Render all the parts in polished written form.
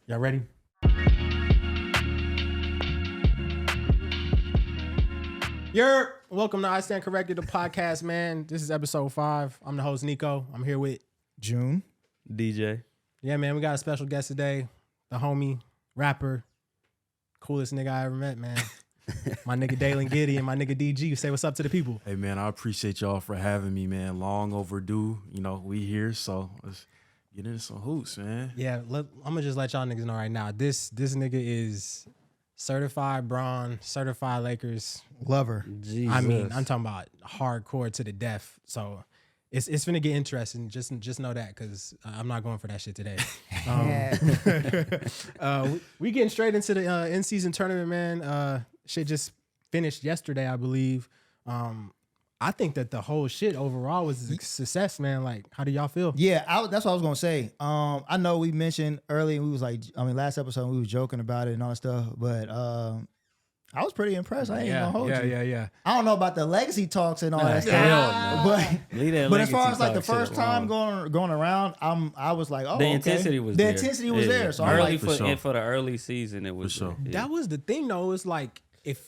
Y'all ready? Welcome to I Stand Corrected, the podcast, man. This is episode 5. I'm the host, Niko. I'm here with June. DJ. Yeah, man, we got a special guest today. The homie, rapper, coolest nigga I ever met, man. My nigga Daylan Gideon, my nigga DG. Say what's up to the people. Hey, man, I appreciate y'all for having me, man. Long overdue. You know, we here, so let's get into some hoops, man. Yeah, I'm going to just let y'all niggas know right now. This nigga is certified Bron, certified Lakers. Lover. Jesus. I mean, I'm talking about hardcore to the death. So it's finna get interesting. Just know that, because I'm not going for that shit today. We getting straight into the in-season tournament, man. Shit just finished yesterday, I believe. I think that the whole shit overall was a success, man. Like, how do y'all feel? Yeah, that's what I was gonna say. I know we mentioned earlier, we was like, last episode we was joking about it and all that stuff, but I was pretty impressed. I ain't gonna hold you. Yeah. I don't know about the legacy talks and all that stuff, Hell no. but as far as like the Legacy talk first shit time alone. going around, I was like, oh, The okay. intensity was the there. intensity was there. So I'm early like, for, sure. and for the early season, it was For sure. That was the thing, though. It's like, if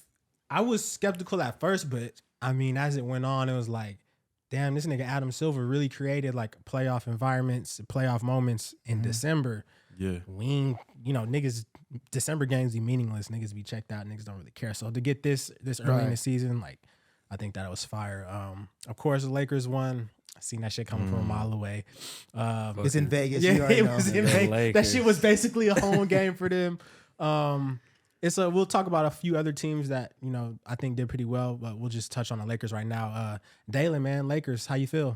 I was skeptical at first, but I mean, as it went on, it was like, damn, this nigga Adam Silver really created like playoff environments, playoff moments in December. Yeah. We ain't, niggas, December games be meaningless. Niggas be checked out. Niggas don't really care. So to get this early in the season, like, I think that it was fire. Of course, the Lakers won. I seen that shit coming from a mile away. it's in Vegas. Yeah, you already it know. was in The Vegas. That Lakers. shit was basically a home game for them. We'll talk about a few other teams that, I think did pretty well, but we'll just touch on the Lakers right now. Daylan, man, Lakers, how you feel?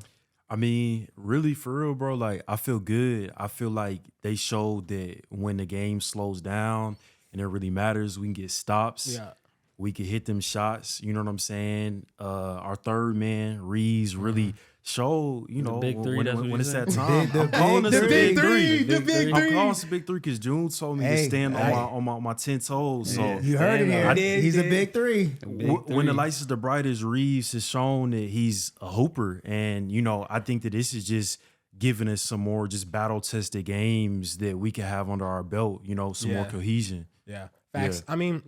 I mean, really, for real, bro, like, I feel good. I feel like they showed that when the game slows down and it really matters, we can get stops. Yeah. We can hit them shots. You know what I'm saying? Our third man, Reeves, really showed, big three, that's what when you it's that said? time. The I'm calling big this a three. big three. The big I'm three. calling this a big three because June told me to stand on my 10 toes. So You heard it here. did, He's did. a big three. when the lights is the brightest, Reeves has shown that he's a hooper. And, I think that this is just giving us some more just battle-tested games that we can have under our belt, some more cohesion. Yeah. Facts. Yeah. I mean,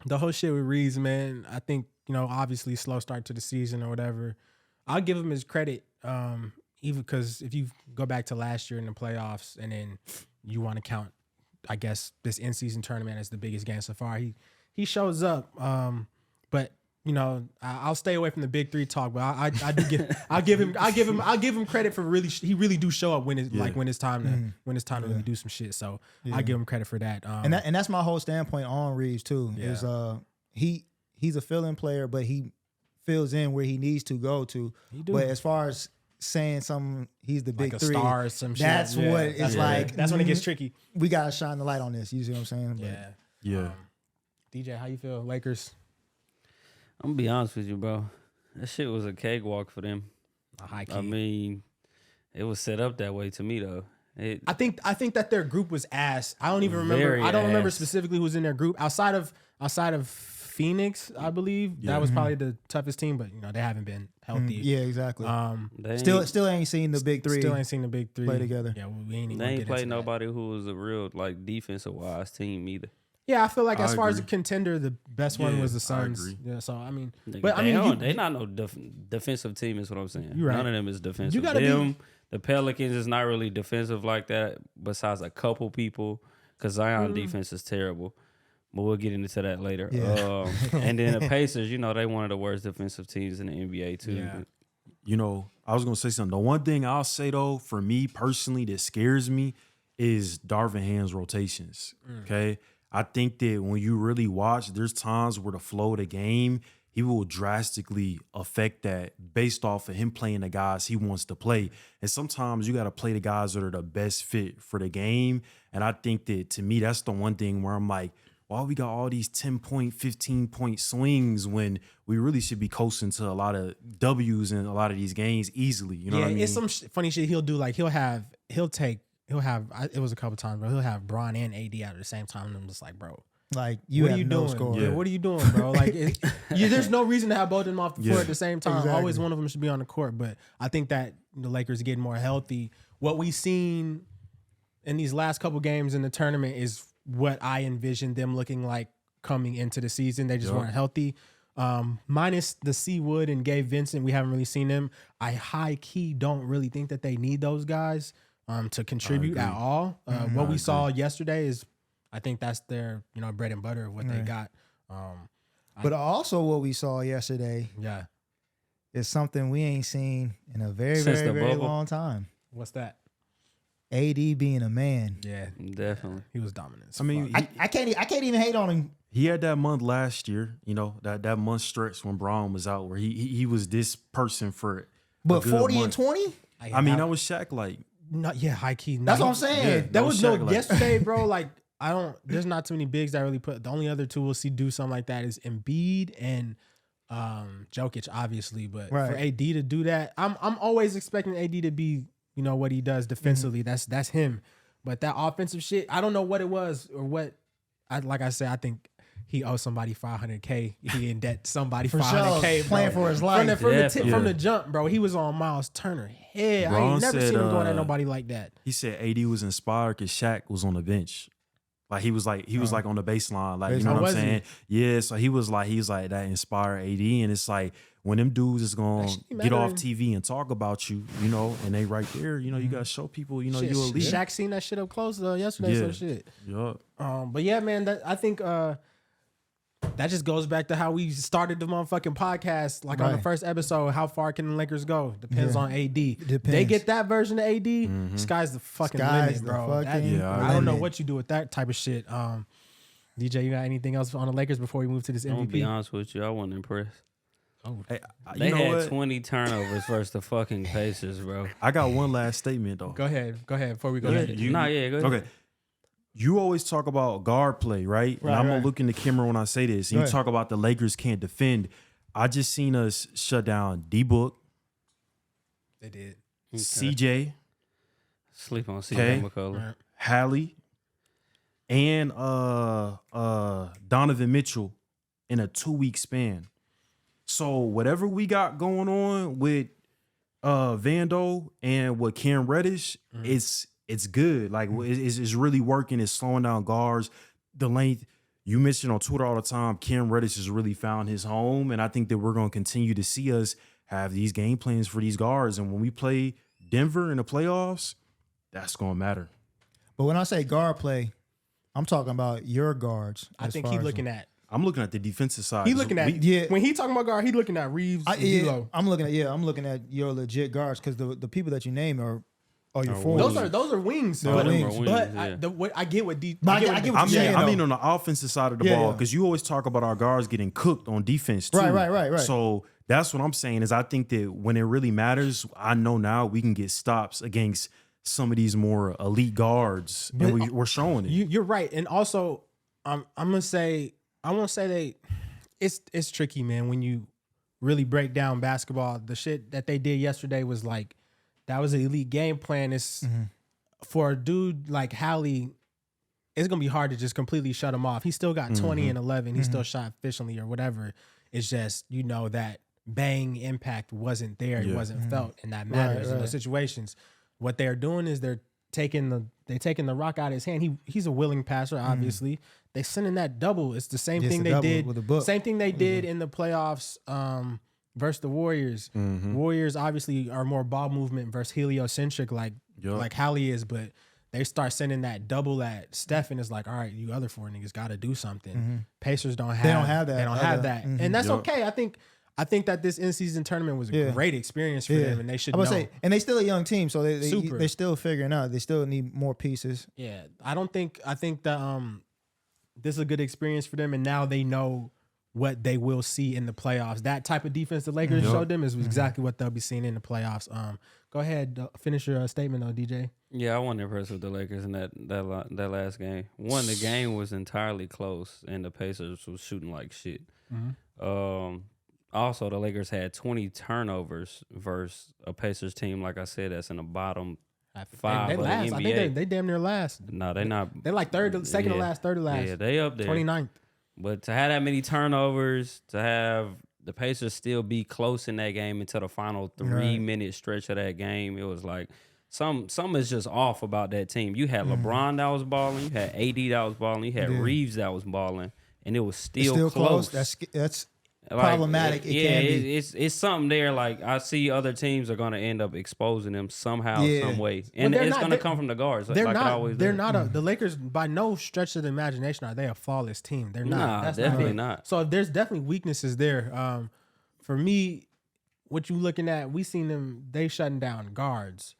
the whole shit with Reeves, man, I think, obviously slow start to the season or whatever. I'll give him his credit, even because if you go back to last year in the playoffs and then you want to count, I guess, this in-season tournament as the biggest game so far, he shows up. But I'll stay away from the big three talk. But I'll give him credit for he really do show up when it's time to really do some shit. So I give him credit for that. And that's my whole standpoint on Reeves too. Yeah. Is he's a fill-in player, but he fills in where he needs to go to. do. But as far as saying something, he's the big like a three. star or some shit. That's Yeah. what it's like. That's when it gets tricky. We gotta shine the light on this. You see what I'm saying? But Yeah. Yeah. DJ, how you feel? Lakers, I'm gonna be honest with you, bro. That shit was a cakewalk for them. a high key. I mean, it was set up that way to me, though. I think that their group was ass. I don't even remember. Very I don't remember ass. specifically who was in their group outside of Phoenix. I believe that was probably the toughest team, but they haven't been healthy. yeah, exactly. They Still ain't seen the big three. Still ain't seen the big three play together. Yeah, we ain't even They gonna ain't get played into that. nobody who was a real defensive wise team either. Yeah, I feel like as I far as a agree. contender, the best one Yeah, was the I Suns. agree. Yeah, so I mean, They you- not no defensive team is what I'm saying. You right. None of them is defensive. You gotta be- The Pelicans is not really defensive like that. Besides a couple people, because Zion defense is terrible. But we'll get into that later. Yeah. And then the Pacers, they one of the worst defensive teams in the NBA too. Yeah. I was going to say something. The one thing I'll say, though, for me personally that scares me is Darvin Ham's rotations, okay? I think that when you really watch, there's times where the flow of the game, he will drastically affect that based off of him playing the guys he wants to play. And sometimes you got to play the guys that are the best fit for the game. And I think that, to me, that's the one thing where I'm like, why we got all these 10-point, 15-point swings when we really should be coasting to a lot of W's in a lot of these games easily? You know what I mean? It's some funny shit he'll do. Like he'll have it was a couple times, bro. He'll have Bron and AD out at the same time, and I'm just like, bro, Like you what have are you no doing? score. Yeah, what are you doing, bro? Like, there's no reason to have both of them off the floor at the same time. Exactly. Always one of them should be on the court. But I think that the Lakers are getting more healthy. What we seen in these last couple games in the tournament is what I envisioned them looking like coming into the season. They just weren't healthy. Minus the C Wood and Gabe Vincent, we haven't really seen them. I high key don't really think that they need those guys to contribute at all. What we saw yesterday is, I think that's their bread and butter of what they got. But also what we saw yesterday, is something we ain't seen in a very, Since very, the very bubble. long time. What's that? AD being a man. Yeah, Definitely. he was dominant. I mean, I can't even hate on him. he had that month last year, that month stretch when Braun was out, where he was this person for But a good 40 and month. 20? I mean, that was Shaq like. High key. That's what I'm saying. Yeah. That was no Shaq, like- yesterday, bro. Like there's not too many bigs that really put. The only other two we'll see do something like that is Embiid and Jokic, obviously. But for AD to do that, I'm always expecting AD to be what he does defensively. That's him. But that offensive shit, I don't know what it was or what. Like I said, I think he owes somebody $500K. He in debt somebody For $500K. sure. Playing for his life. From the jump, bro. He was on Miles Turner head. I Braun ain't never said, seen him going at nobody like that. He said AD was inspired because Shaq was on the bench. Like he was like on the baseline. Like, you know what I'm saying? Yeah. So he was like that inspired AD. And it's like when them dudes is gonna get off TV and talk about you, and they right there, you gotta show people, you elite. Shaq seen that shit up close yesterday. So shit. Yup. But yeah, man, I think that just goes back to how we started the motherfucking podcast. Like on the first episode, how far can the Lakers go? Depends on AD. They get that version of AD, sky's the fucking limit, bro. I don't know what you do with that type of shit. DJ, you got anything else on the Lakers before we move to this MVP? I'm gonna be honest with you, I wasn't impressed. Oh, hey, They had 20 turnovers versus the fucking Pacers, bro. I got one last statement though. Go ahead before we go. Go ahead. Go ahead. Okay. You always talk about guard play, right? And I'm gonna look in the camera when I say this. And you talk about the Lakers can't defend. I just seen us shut down D-Book. They did. Okay. CJ. Sleep on CJ McCollum. Right. Hallie. And Donovan Mitchell in a 2-week span. So whatever we got going on with Vando and with Cam Reddish, it's good. Like it's really working. It's slowing down guards. The length you mentioned on Twitter all the time, Cam Reddish has really found his home, and I think that we're going to continue to see us have these game plans for these guards. And when we play Denver in the playoffs, that's going to matter. But when I say guard play, I'm talking about your guards. I think he's looking at. I'm looking at the defensive side. He looking at when he talking about guard, he looking at Reeves. I'm looking at your legit guards because the people that you name are your forwards. Those are wings. They're wings. But I get what I get what you're saying. I mean on the offensive side of the ball, because you always talk about our guards getting cooked on defense too. Right. So that's what I'm saying is I think that when it really matters, I know now we can get stops against some of these more elite guards, and we're showing it. You're right, and also I'm gonna say I won't say it's tricky, man. When you really break down basketball, the shit that they did yesterday was like. That was an elite game plan. It's for a dude like Hallie, it's gonna be hard to just completely shut him off. He still got 20 and 11. He still shot efficiently or whatever. It's just that bang impact wasn't there. It wasn't felt, and that matters in those situations. What they're doing is they're taking the rock out of his hand. He's a willing passer, obviously. They sending that double. It's the same thing they did. Same thing they did in the playoffs. Versus the Warriors. Warriors obviously are more ball movement versus heliocentric like Hallie is, but they start sending that double at Steph, and it's like, all right, you other four niggas got to do something. Pacers don't have that. They don't have that. And that's okay. I think that this in-season tournament was a great experience for them, and they should know. And they still a young team, so they're still figuring out. They still need more pieces. Yeah. I think that this is a good experience for them, and now they know what they will see in the playoffs. That type of defense the Lakers showed them is exactly what they'll be seeing in the playoffs. Go ahead, finish your statement though, DJ. Yeah, I wasn't impressed with the Lakers in that last game. One, the game was entirely close, and the Pacers was shooting like shit. Also, the Lakers had 20 turnovers versus a Pacers team, like I said, that's in the bottom 5 of the NBA. I think they damn near last. No, they're not. They're like second to last, third to last. Yeah, they up there. 29th. But to have that many turnovers, to have the Pacers still be close in that game until the final 3-minute stretch of that game, it was like, Some is just off about that team. You had LeBron that was balling, you had AD that was balling, you had Reeves that was balling, and it was still close. That's like, problematic. Can be. It's something there. Like I see other teams are going to end up exposing them somehow, some way, and it's going to come from the guards. They're like not. It always they're does. not the Lakers by no stretch of the imagination are they a flawless team. They're not. Nah, That's definitely not. not. So there's definitely weaknesses there. For me, what you looking at? We seen them. They shutting down guards.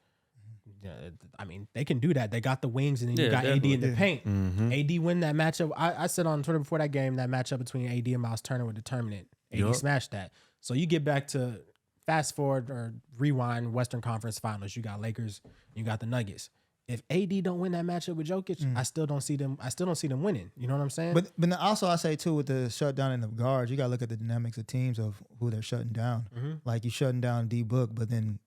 I mean, they can do that. They got the wings, and then you got definitely. AD in the paint. AD win that matchup. I said on Twitter before that game, that matchup between AD and Miles Turner was determinant. AD smashed that. So you get back to fast forward or rewind Western Conference Finals. You got Lakers, you got the Nuggets. If AD don't win that matchup with Jokic, I still don't see them. I still don't see them winning. You know what I'm saying? But also I say too with the shutdown in the guards, you got to look at the dynamics of teams of who they're shutting down. Like you shutting down D Book, but then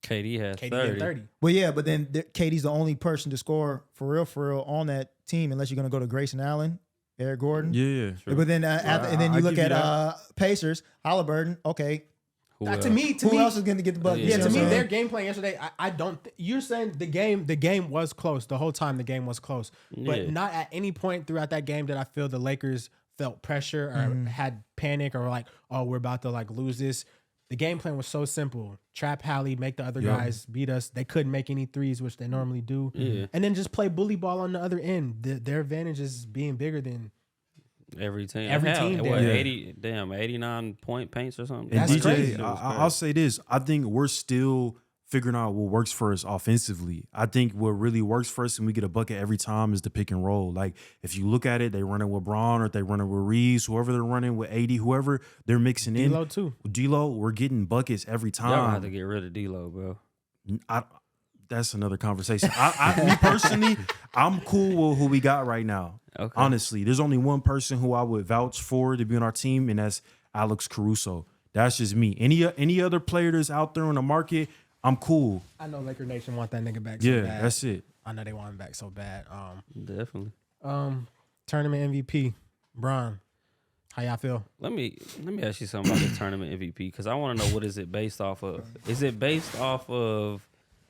KD has KD 30. 30. Well, yeah, but then KD's the only person to score for real on that team, unless you're going to go to Grayson Allen, Eric Gordon. Yeah. True. But then and then you I look give you at Pacers, Halliburton. Okay, Who To else? me, who else is going to get the bucket? Yeah, Yeah, You to know me, what I'm their saying? game plan yesterday. I don't. You're saying the game was close the whole time. The game was close, but Yeah. not at any point throughout that game did I feel the Lakers felt pressure or had panic or like, oh, we're about to like lose this. The game plan was so simple: trap Hallie, make the other guys beat us. They couldn't make any threes, which they normally do, and then just play bully ball on the other end. Their advantage is being bigger than. Every team. Every team What, did. 89 point paints or something? And That's DJ, crazy. I'll say this. I think we're still figuring out what works for us offensively. I think what really works for us and we get a bucket every time is the pick and roll. Like, if you look at it, they running with Braun or they running with Reeves, whoever they're running with AD, whoever they're mixing in. D'Lo too. D'Lo, we're getting buckets every Y'all gonna have time. to get rid of D'Lo, bro. That's another conversation. Me personally, I'm cool with who we got right now. Okay. Honestly, there's only one person who I would vouch for to be on our team, and that's Alex Caruso. That's just me. Any other player that's out there on the market, I'm cool. I know Laker Nation want that nigga back. So Yeah, bad. that's it. I know they want him back so bad. Definitely. Tournament MVP, Bron. How y'all feel? Let me ask you something about the tournament MVP because I want to know what is it based off of. Is it based off of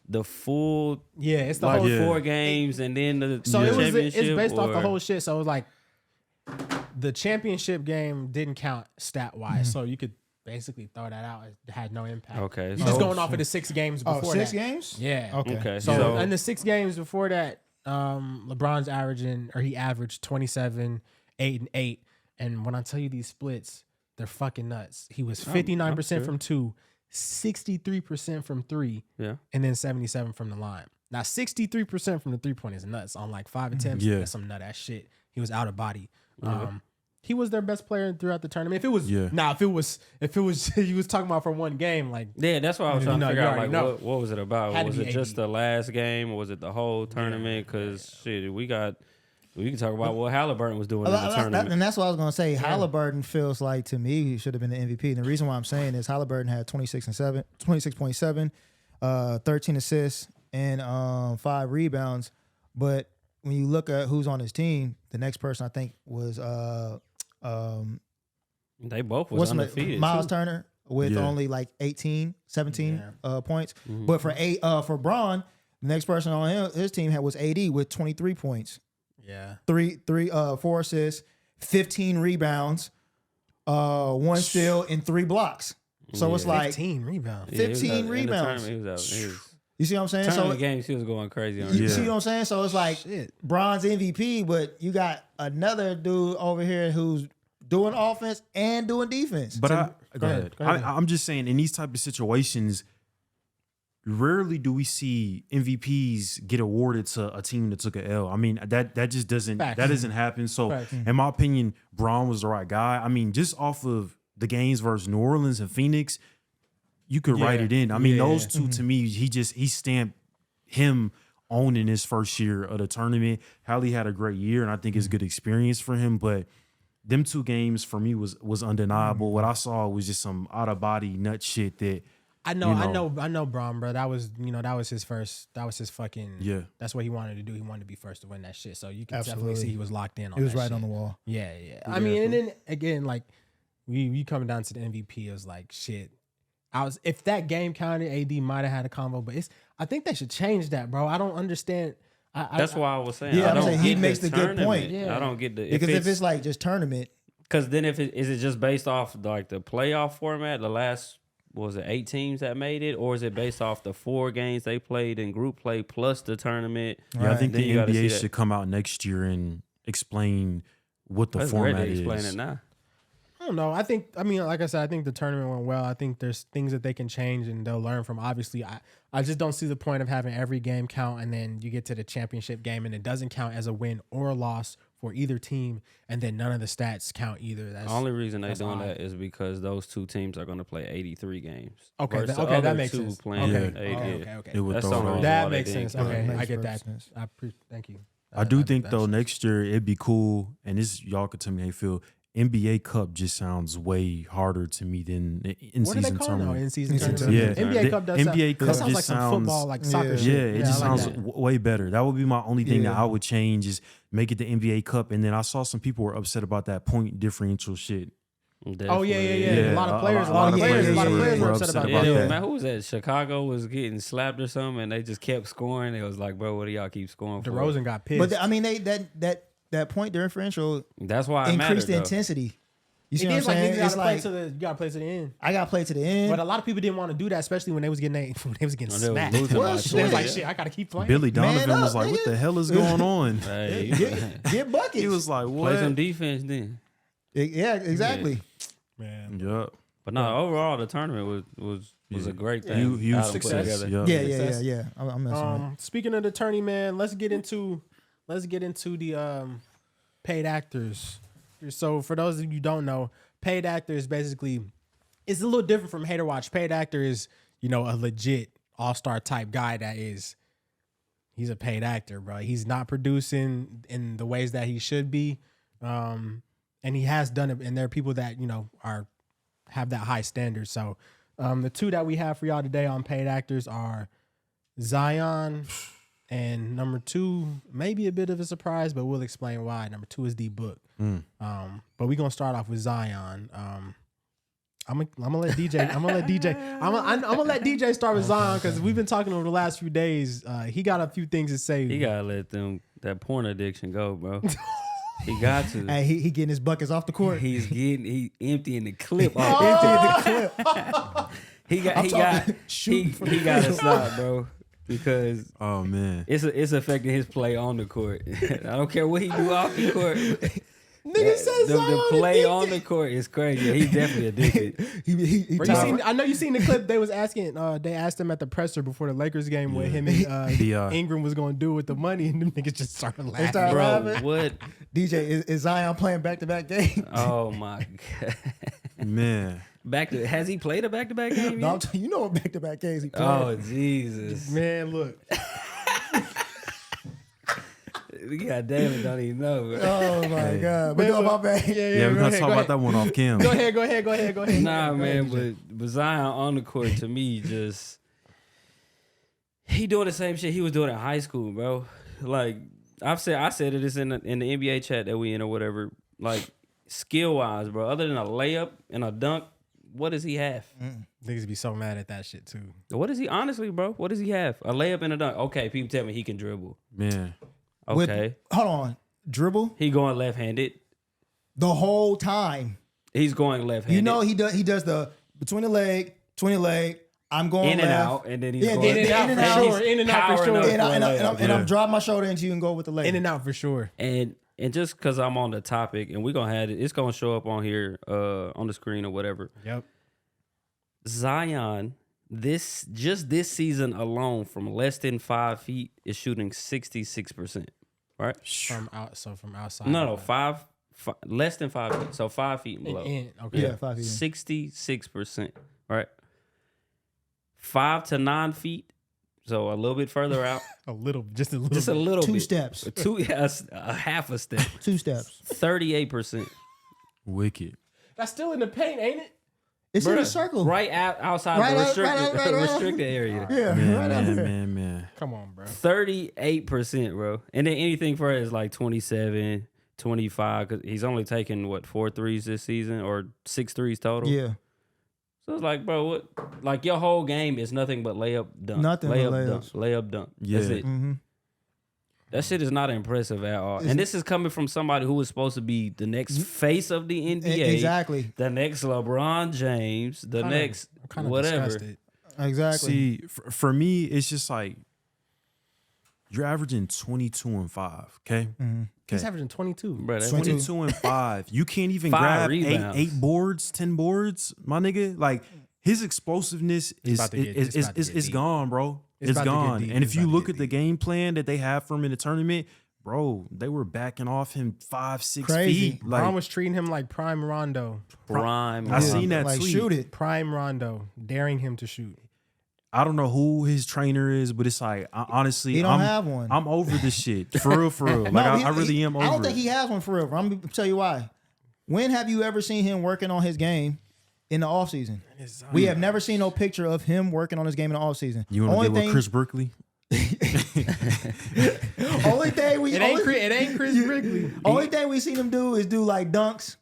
the full Yeah, it's the like whole. 4 games and then the So it was. championship? It's based off the or- whole shit. So it was like the championship game didn't count stat wise, so you could basically throw that out. It had no impact. Okay, You're so- just going off of the 6 games before Oh, 6 that. games? Yeah. Okay. So in the 6 games before that, LeBron's he averaged 27, 8, and 8. And when I tell you these splits, they're fucking nuts. He was 59% from 2, 63% from 3, Yeah. and then 77 from the line. Now 63% from the 3-point is nuts on like 5 attempts. Yeah. That's some nut ass shit. He was out of body. He was their best player throughout the tournament. If it was if it was he was talking about for one game, like Yeah, that's what I was trying to You figure out. already Like, know. what was it about? Had to Was be it just 80. the last game, or was it the whole tournament? Because shit, we can talk about what Halliburton was doing in the tournament. And that's what I was going to say. Halliburton feels like, to me, he should have been the MVP. And the reason why I'm saying is Halliburton had 26.7, 13 assists, and 5 rebounds. But when you look at who's on his team, the next person I think was They both was undefeated. Miles too. Turner with Yeah. only like 18, 17 points. But for Braun, the next person on his team was AD with 23 points. yeah. 4 assists, 15 rebounds, 1 steal, and 3 blocks. So it's like 15 rebounds. Yeah, he was 15 out- in the rebounds. tournament, He was out. You see what I'm saying? Tournament So games, he was going crazy on you it. see what I'm saying? So it's like Shit. Bron's MVP, but you got another dude over here who's doing offense and doing defense. But go ahead. ahead. I'm just saying, in these type of situations, rarely do we see MVPs get awarded to a team that took a L. I mean, that just doesn't Facts. that doesn't happen. So, Facts. in my opinion, Braun was the right guy. I mean, just off of the games versus New Orleans and Phoenix, you could write Yeah. it in. I mean, Yeah. those two to me, he stamped him owning his first year of the tournament. Hallie had a great year, and I think it's good experience for him. But them 2 games for me was undeniable. What I saw was just some out of body nut shit that I know, Bron, bro. That was his first. That was his fucking. Yeah. That's what he wanted to do. He wanted to be first to win that shit. So you can definitely Absolutely. see he was locked in on. He was that right shit. on the wall. Yeah. I mean, and then again, like we coming down to the MVP, it was like shit. if that game counted, AD might have had a combo, but I think they should change that, bro. I don't understand. That's why I was saying. Yeah, I I'm don't saying he get makes the good tournament. point. Yeah. I don't get the Because if it's like just tournament, because then is it just based off like the playoff format, the last was it 8 teams that made it, or is it based off the 4 games they played in group play plus the tournament? Yeah, I think Then the you gotta see NBA that. should come out next year and explain what the That's great format to is. explain it now. I don't know. I mean, like I said, I think the tournament went well. I think there's things that they can change and they'll learn from. Obviously, I just don't see the point of having every game count and then you get to the championship game and it doesn't count as a win or a loss for either team, and then none of the stats count either. The only reason they're that's doing odd. that is because those 2 teams are going to play 83 games. Okay, versus that, the okay, that other makes 2 sense. playing Okay, 80. okay. It would That's throw the it only off. reason That why they makes didn't sense. count Okay, it. Makes I get that. perfect sense. Thank you. I do think that's though true. next year it'd be cool, and this y'all could tell me how you feel. NBA Cup just sounds way harder to me than in What do they season call it now? tournament. In-season In-season tournament. Yeah, NBA The Cup does NBA Cup that sounds just like some sounds- football, like soccer Yeah. shit. Yeah, it just I like sounds that. way better. That would be my only thing that Yeah. I would change is make it the NBA Cup. And then I saw some people were upset about that point differential shit. Oh yeah. Yeah, A lot of players, a lot of players were upset about Yeah, that. man, who was that? Chicago was getting slapped or something, and they just kept scoring. It was like, bro, what do y'all keep scoring for? DeRozan got pissed. but I mean, that point differential That's why it increased the mattered, though. intensity. You see it what I'm is like saying? niggas It's gotta play like to the you gotta play to the end. I got to play to the end. But a lot of people didn't want to do that, especially when they was getting When they was smacked. losing Well, by shit. They was 20. like, shit, I gotta keep playing. Billy Donovan Man was up, like, "What nigga." the hell is going on?" Hey, Get buckets. He was like, play some "What?" defense then. Yeah, exactly. Man. Yup. But no, overall the tournament was a great thing. Huge how to put success. together. Yup. Yeah. I'm messing with it. Speaking of the tourney, man, let's get into the paid actors. So for those of you who don't know, paid actor is basically it's a little different from Hater Watch. Paid actor is, a legit all-star type guy he's a paid actor, bro. He's not producing in the ways that he should be. And he has done it, and there are people that, have that high standard. So the 2 that we have for y'all today on paid actors are Zion, and number 2, maybe a bit of a surprise, but we'll explain why. Number 2 is D Book. But we're gonna start off with Zion. I'm gonna let DJ. I'm gonna let DJ start with Zion because we've been talking over the last few days. He got a few things to say. He gotta let that porn addiction go, bro. He got to. Hey, he getting his buckets off the court. He emptying the clip off. He got to stop, bro, because Oh man. it's affecting his play on the court. I don't care what he do off the court. Nigga says The play on the court is crazy. Yeah, he's definitely addicted. he Bro, I know you seen the clip. They was asking. They asked him at the presser before the Lakers game what him and Ingram was going to do with the money, and the niggas just started laughing. started Bro, laughing. what? DJ, is Zion playing back-to-back games? Oh my god! Man. Has he played a back-to-back game No, yet? I'm telling you, what back-to-back games he played. Oh Jesus! Man, look. God damn it! Don't even know. Bro. Oh my God! But no, my bad. Yeah, we're gonna talk about that one off cam. Go ahead. Nah, man, but Zion on the court to me just he doing the same shit he was doing in high school, bro. Like I said it is in the NBA chat that we in or whatever. Like skill wise, bro. Other than a layup and a dunk, what does he have? Niggas be so mad at that shit too. What does he honestly, bro? What does he have? A layup and a dunk. Okay, people tell me he can dribble. Man. Okay, Hold on. Dribble he going left-handed. the whole time. He's going left-handed. You know he does the between the leg. I'm going in and left. out, and then he's Yeah, going in and out. he's In and out for powering sure. up And, for I, a and, I'm, layup. and I'm driving my shoulder into you and go with the leg. In and out for sure. And just because I'm on the topic, and we're gonna have it, it's gonna show up on here, on the screen or whatever. Yep. Zion, this season alone, from less than 5 feet, is shooting 66%. Right? From outside. No, less than 5 feet. So 5 feet and below. Okay. Yeah, 5 feet. 66%. Right. 5 to 9 feet. So a little bit further out. Just a little. Just a little Two bit. steps. A half a step. 2 steps. 38%. Wicked. That's still in the paint, ain't it? It's in Bruh, a circle. Right outside Right the out- right out- restricted area. Yeah, right out there. Man. Come on, bro. 38%, bro. And then anything for it is like 27, 25, because he's only taken, 4 threes this season or 6 threes total? Yeah. So it's like, bro, what? Like your whole game is nothing but layup, dunk, Nothing but layup, dunk, layups. layup, dunk. Yeah. That's it. Mm-hmm. That shit is not impressive at all. And this is coming from somebody who was supposed to be the next face of the NBA. Exactly. The next LeBron James. The next whatever. Disgusted. Exactly. See, for me, it's just like you're averaging 22 and 5. Okay. Mm-hmm. He's averaging 22. Bro, that's 22 and 5. You can't even 5 grab rebounds. eight boards, 10 boards, my nigga. Like his explosiveness is gone, bro. It's about to get gone. deep. And It's if you about to look get at the game plan that they have for him in the tournament, bro, they were backing off him 5-6 Crazy. feet. Like Bron was treating him like prime Rondo. Prime. I seen that like tweet. shoot it. Prime Rondo, daring him to shoot. I don't know who his trainer is, but it's like honestly, He don't have one. I'm over this shit for real, for real. Like I really am over. I don't it. think he has one for real. I'm gonna tell you why. When have you ever seen him working on his game in the offseason? We have never seen no picture of him working on his game in the offseason. You want to get with Chris Berkeley? Only thing we It ain't Chris Wrigley. only thing we seen him do is do like dunks.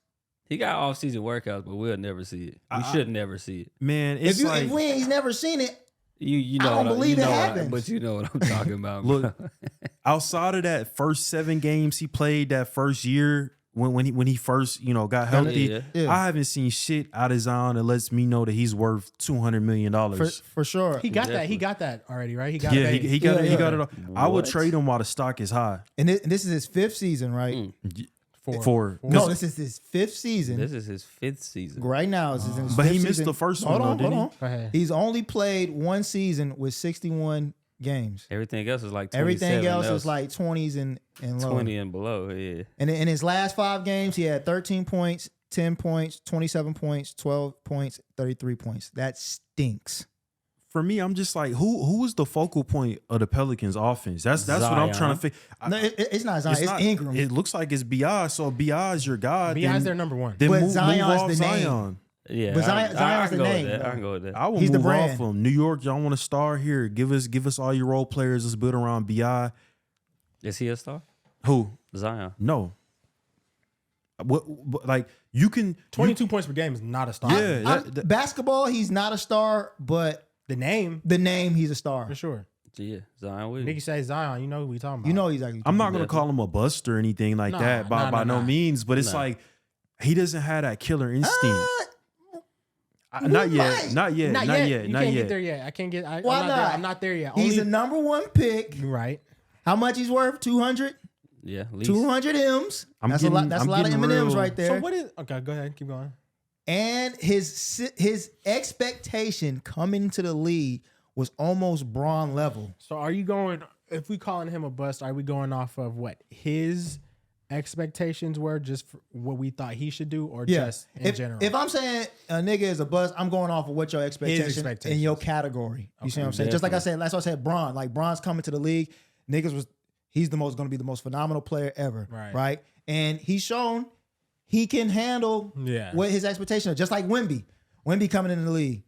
He got off-season workouts, but we'll never see it. We should never see it. Man, it's like If he's never seen it, You know I don't what believe you it know happens. but you know what I'm talking about. Look, bro. outside of that first 7 games he played that first year when he first got healthy, Yeah. I haven't seen shit out of Zion that lets me know that he's worth $200 million. for sure. He got that. Definitely. He got that already, right? He got Yeah, it. he got it. He got it. All. I would What? trade him while the stock is high. And this is his 5th season, right? For No, this is his 5th season. This is his 5th season. Right now, this is his But he 5th missed season. the first Hold one, on, though, didn't hold Go ahead. on. He's only played one season with 61 games. Everything else is like 27. Everything else That is was like 20s and lower. 20 and below. Yeah. And in his last 5 games, he had 13 points, 10 points, 27 points, 12 points, 33 points. That stinks. For me, I'm just like, who is the focal point of the Pelicans offense? That's what I'm trying to figure. No, it's not Zion. It's Ingram. It looks like it's Bi. So Bi is your guy. Bi is their number one. Then But move Zion's off the name. Zion. Yeah. But Zion's I the can go name, with that. bro. I can go with that. I will He's the move off brand. him. New York, y'all want to star here? Give us all your role players. Let's build around Bi. Is he a star? Who? Zion. No. What like you can 22 points per game is not a star. Yeah, Basketball, he's not a star, but The name, the name, he's a star. for sure. Yeah. Zion Williams. Nigga say Zion, you know who we talking about. You know he's actually. I'm not gonna call him a bust or anything like Nah, that by no means, but it's Nah. like he doesn't have that killer instinct. we Not yet. might. Not yet. Not Not yet. yet. You Not can't get yet. there yet. I can't get. Why I'm not? I'm not there yet. He's Only, the number 1 pick. right. How much he's worth? 200? Yeah. At least. 200 M's. I'm That's a lot. getting- That's I'm a lot of getting M&Ms real- right there. So what is? Okay, go ahead. Keep going. And his expectation coming to the league was almost Braun level. So are you going? If we calling him a bust, are we going off of what his expectations were, just for what we thought he should do, or just in general? If I'm saying a nigga is a bust, I'm going off of what your expectation in your expectations. category. You see what I'm saying? Just like I said, that's why I said Braun. Like Braun's coming to the league. He's going to be the most phenomenal player ever. Right. And he's shown he can handle what his expectations are. Just like Wemby. Wemby coming in the league.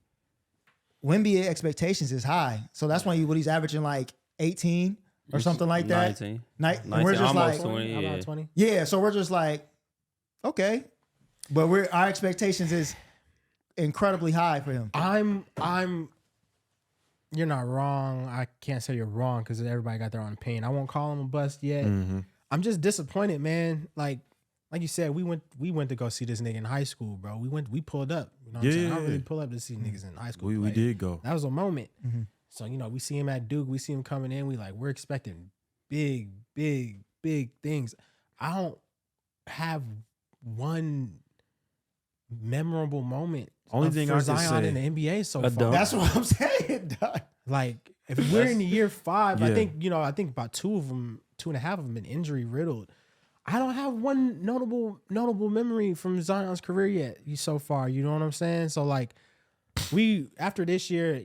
Wemby expectations is high. So that's why he's averaging like 18 or something like that. 19. 19. We're just almost like 20. How Yeah. about 20? yeah, so we're just like, okay. But our expectations is incredibly high for him. You're not wrong. I can't say you're wrong because everybody got their own opinion. I won't call him a bust yet. I'm just disappointed, man. Like you said, we went to go see this nigga in high school, bro. We pulled up. You know what I'm saying? I don't really pull up to see niggas in high school. We play. did go. That was a moment. So, we see him at Duke. We see him coming in. We're expecting big, big, big things. I don't have one memorable moment Only thing for I can Zion say- in the NBA so A far. dunk. That's what I'm saying, dog. Like, if we're in year 5, I Yeah. think about 2.5 of them been injury riddled. I don't have one notable memory from Zion's career yet so far. You know what I'm saying? So like, after this year,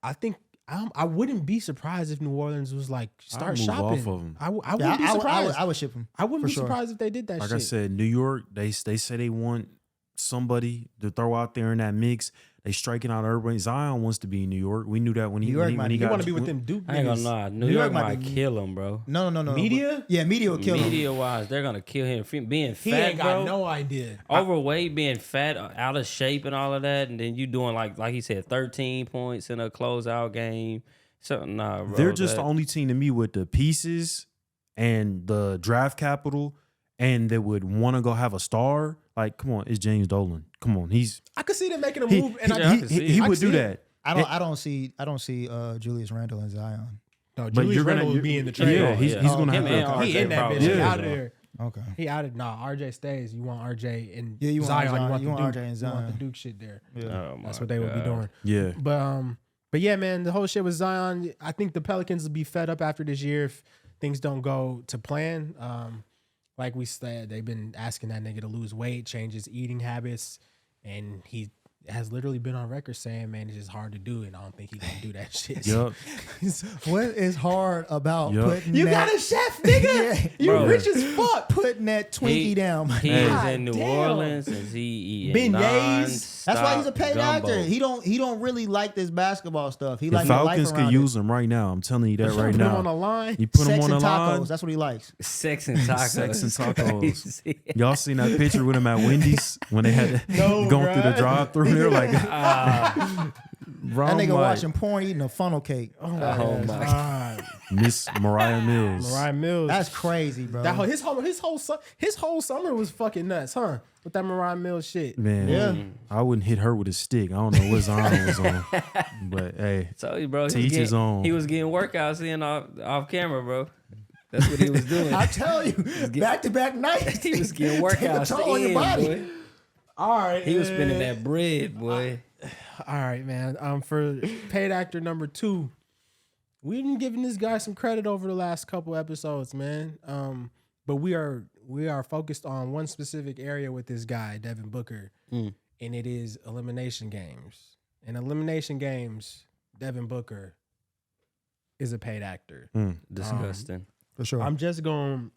I think I wouldn't be surprised if New Orleans was like start move shopping. off of 'em. I wouldn't be surprised. I would ship him. I wouldn't for be sure. surprised if they did that Like shit. I said, New York, they say they want somebody to throw out there in that mix. They striking out everybody. Zion wants to be in New York. We knew that when he got. You want to be with them Duke I ain't gonna niggas. lie. New York might kill him, bro. No. Media? Yeah, media will kill him. Media-wise, they're gonna kill him. Being He fat, ain't got bro. no idea. Overweight, being fat, out of shape, and all of that, and then you doing like he said, 13 points in a closeout game. So nah, bro. They're just the only team to me with the pieces and the draft capital, and they would want to go have a star. Like, come on, it's James Dolan. Come on, I could see them making a he move, and he would do that. I don't see Julius Randle and Zion. No, But Julius you're gonna- Randle will be in the trade. Yeah, he's gonna him have and to. RJ He in that probably. bitch. He Yeah. out of there. Okay. He out of RJ stays. You want RJ and Yeah, you want Zion. Zion. You want You the want Duke. RJ and You want Zion. the Duke shit there. Yeah. Oh, That's my what they would be God. doing. Yeah, But yeah, man, the whole shit with Zion. I think the Pelicans will be fed up after this year if things don't go to plan. Like we said, they've been asking that nigga to lose weight, change his eating habits, and he has literally been on record saying, "Man, it's just hard to do," and I don't think he gonna do that shit. yup. What is hard about Yup. putting You that, got a chef, nigga. You Bro. rich as fuck. putting that Twinkie down? He Hey. is in New Damn. Orleans and he eating Beignets. That's why he's a paid gumbo. actor. He don't really like this basketball stuff. He The likes the life Falcons around could it. use him right now. I'm telling you that right Put him on the now. line. You put him Sex on and the tacos. line. That's what he likes. Sex and tacos. Sex and tacos. Crazy. Y'all seen that picture with him at Wendy's when they had No, going through the bruh. drive-through? They're like, That nigga watching porn eating a funnel cake. Oh my God. Miss Mariah Mills. Mariah Mills. That's crazy, bro. That his whole summer was fucking nuts, huh? With that Mariah Mills shit. Man, Yeah. I wouldn't hit her with a stick. I don't know what Zion was on, but hey, Tell you, bro. To each his own. He was getting workouts in off camera, bro. That's what he was doing. I tell you, back-to-back nights. He was getting Take a workouts toll on your in, body. boy. All right. He was spending that bread, boy. All right, man. For paid actor number 2, we've been giving this guy some credit over the last couple episodes, man. But we are focused on one specific area with this guy, Devin Booker, and it is elimination games. In elimination games, Devin Booker is a paid actor. Disgusting. For sure. I'm just going.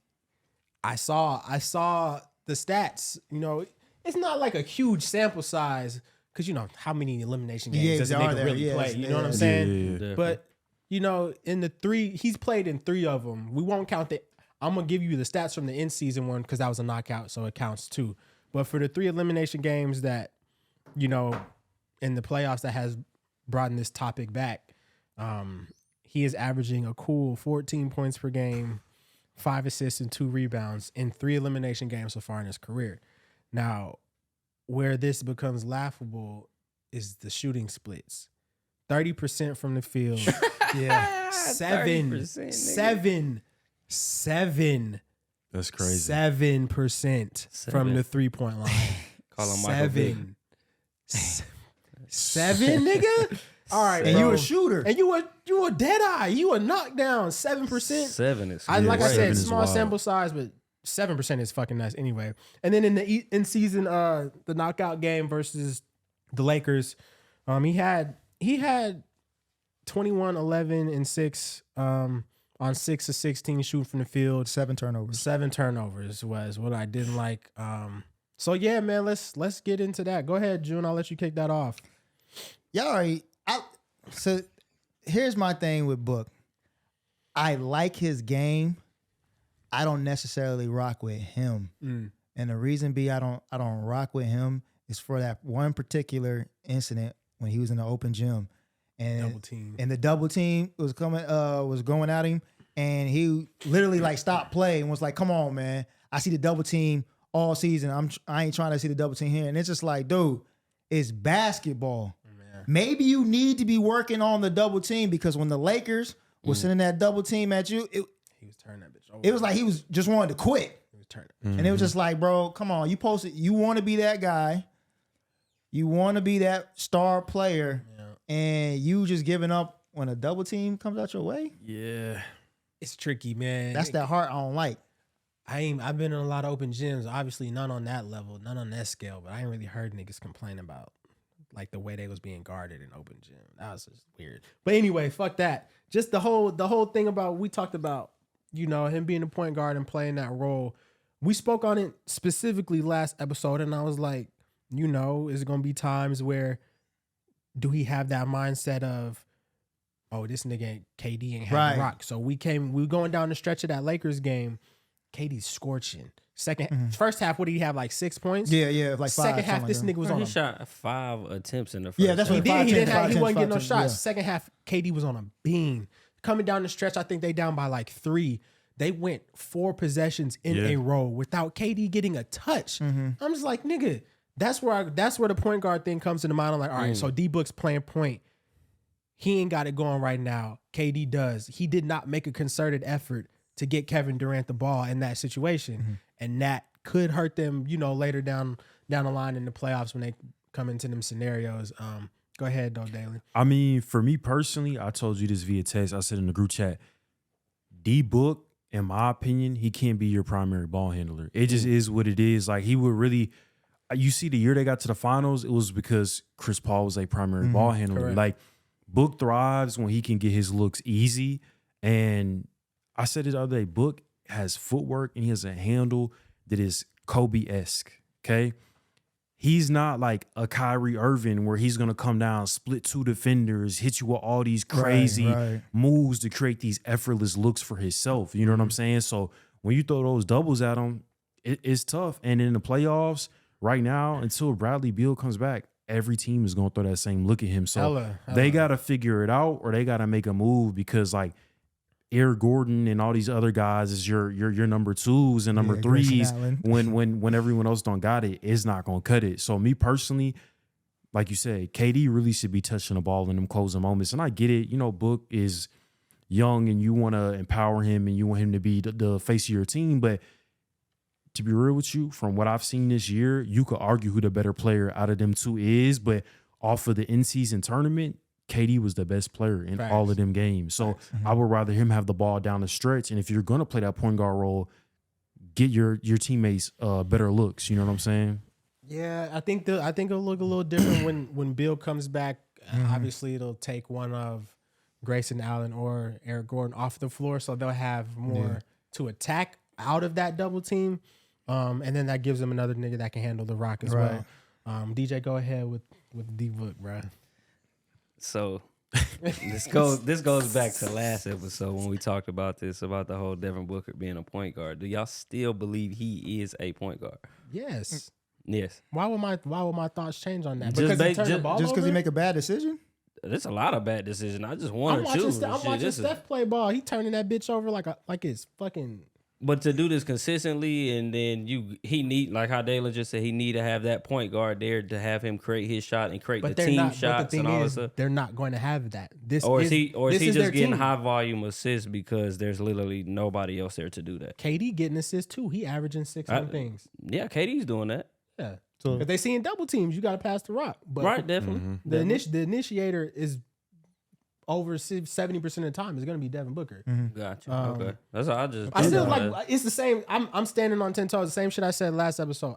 I saw the stats. You know, it's not like a huge sample size because you know how many elimination games does a nigga really play. You know what I'm saying? Yeah. But you know, in the 3, he's played in 3 of them. We won't count the. I'm gonna give you the stats from the in-season one because that was a knockout, so it counts too. But for the 3 elimination games that, you know, in the playoffs that has brought this topic back, he is averaging a cool 14 points per game, 5 assists and 2 rebounds in 3 elimination games so far in his career. Now, where this becomes laughable is the shooting splits. 30% from the field. yeah. 7 That's crazy. 7% from the 3-point line. Call him Michael Vick. 7, nigga? All right, And bro. you a shooter. And you a dead eye. You a knockdown. 7%. 7 is Like I great. said, 7 is small wild. sample size, but 7% is fucking nuts anyway. And then in the in season, the knockout game versus the Lakers, he had 21, 11, and 6 on 6 of 16 shooting from the field. 7 turnovers. 7 turnovers was what I didn't like. So yeah, man, let's get into that. Go ahead, June. I'll let you kick that off. Y'all already. So here's my thing with Book. I like his game. I don't necessarily rock with him. And the reason I don't rock with him is for that one particular incident when he was in the open gym and Double team. and the double team was going at him and he literally like stopped play and was like, "Come on, man. I see the double team all season. I ain't trying to see the double team here." And it's just like, dude, it's basketball. Maybe you need to be working on the double team because when the Lakers were sending that double team at you, He was turning that bitch over. it was like he was just wanted to quit. He was turning. And it was just like, bro, come on. You want to be that guy. You want to be that star player. And you just giving up when a double team comes out your way. Yeah. It's tricky, man. That's that heart I don't like. I've been in a lot of open gyms. Obviously, none on that level, none on that scale. But I ain't really heard niggas complain about like the way they was being guarded in open gym. That was just weird. But anyway, fuck that. Just the whole thing about we talked about, you know, him being a point guard and playing that role. We spoke on it specifically last episode, and I was like, you know, is going to be times where do he have that mindset of, oh, this nigga KD ain't had the rock. So we going down the stretch of that Lakers game. KD's scorching. First half, what did he have? Like 6 points? Yeah, like 5. Second half, this nigga was on He a shot 5 attempts in the first. Yeah, that's half. what he did. He 5, wasn't getting no 10, shots. yeah. Second half, KD was on a beam. Coming down the stretch, I think they down by like 3. They went 4 possessions in a row without KD getting a touch. I'm just like, nigga, that's where the point guard thing comes into mind. I'm like, all right, so D-Book's playing point. He ain't got it going right now. KD does. He did not make a concerted effort to get Kevin Durant the ball in that situation. And that could hurt them, you know, later down the line in the playoffs when they come into them scenarios. Go ahead, though, Daylan. I mean, for me personally, I told you this via text. I said in the group chat, D-Book, in my opinion, he can't be your primary ball handler. It just is what it is. Like, he would really – you see the year they got to the finals, it was because Chris Paul was a primary ball handler. Correct. Like, Book thrives when he can get his looks easy. And I said it the other day, Book has footwork and he has a handle that is Kobe-esque, okay? He's not like a Kyrie Irving where he's going to come down, split 2 defenders, hit you with all these crazy moves to create these effortless looks for himself. You know what I'm saying? So when you throw those doubles at him, it's tough. And in the playoffs right now, until Bradley Beal comes back, every team is going to throw that same look at him. So they got to figure it out or they got to make a move because like Eric Gordon and all these other guys is your number 2s and number 3s when everyone else don't got it, it's not gonna cut it. So me personally, like you said, KD really should be touching the ball in them closing moments. And I get it, you know, Book is young and you want to empower him and you want him to be the face of your team. But to be real with you, from what I've seen this year, you could argue who the better player out of them 2 is. But off of the in-season tournament, KD was the best player in all of them games. So I would rather him have the ball down the stretch. And if you're going to play that point guard role, get your teammates better looks. You know what I'm saying? Yeah, I think it'll look a little different when Bill comes back. Obviously, it'll take one of Grayson Allen or Eric Gordon off the floor, so they'll have more to attack out of that double team. And then that gives them another nigga that can handle the rock as well. DJ, go ahead with D-Book, bro. So this goes back to last episode when we talked about this, about the whole Devin Booker being a point guard. Do y'all still believe he is a point guard? Yes. Yes. Why would my thoughts change on that? Just because he make a bad decision? There's a lot of bad decisions. I just want to choose. I'm watching Steph play ball. He turning that bitch over like it's fucking. But to do this consistently, and then he need, like how Daylan just said, he need to have that point guard there to have him create his shot and create the team shots and all that stuff. They're not going to have that. Is he just getting high volume assists because there's literally nobody else there to do that? KD getting assists too. He averaging 6 on things. Yeah, KD's doing that. Yeah. So if they seeing double teams, you got to pass the rock. But right, definitely. The initiator is over 70% of the time is going to be Devin Booker. Gotcha. Okay. That's all I still like it's the same. I'm standing on 10 toes. The same shit I said last episode.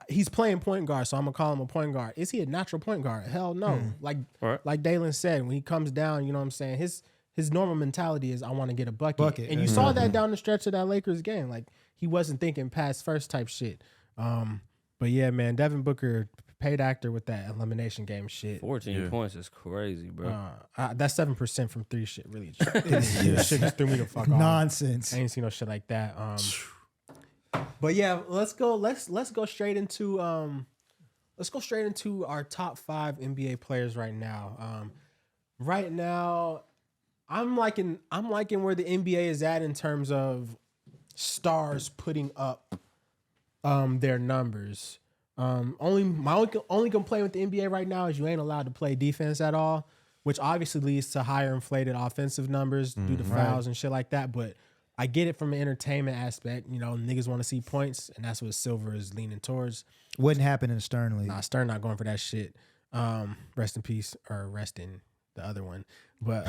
He's playing point guard, so I'm gonna call him a point guard. Is he a natural point guard? Hell no. Like Daylan said, when he comes down, you know what I'm saying? His normal mentality is I want to get a bucket. And you saw that down the stretch of that Lakers game. Like he wasn't thinking past first type shit. But yeah, man, Devin Booker, paid actor with that elimination game shit. 14 points is crazy, bro. That's 7% from 3 shit. Really, shit just threw me the fuck off. Nonsense. I ain't seen no shit like that. But yeah, let's go straight into our top 5 NBA players right now. Right now, I'm liking where the NBA is at in terms of stars putting up their numbers. My only complaint with the NBA right now is you ain't allowed to play defense at all, which obviously leads to higher inflated offensive numbers due to fouls and shit like that. But I get it from an entertainment aspect. You know, niggas want to see points, and that's what Silver is leaning towards. Wouldn't happen in the Stern League. Nah, Stern not going for that shit. Rest in peace, or rest in the other one. But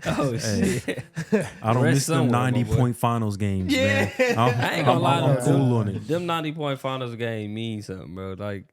oh shit! I don't miss them 90-point finals games, man. I ain't gonna lie, I'm cool on it. Them 90-point finals game means something, bro. Like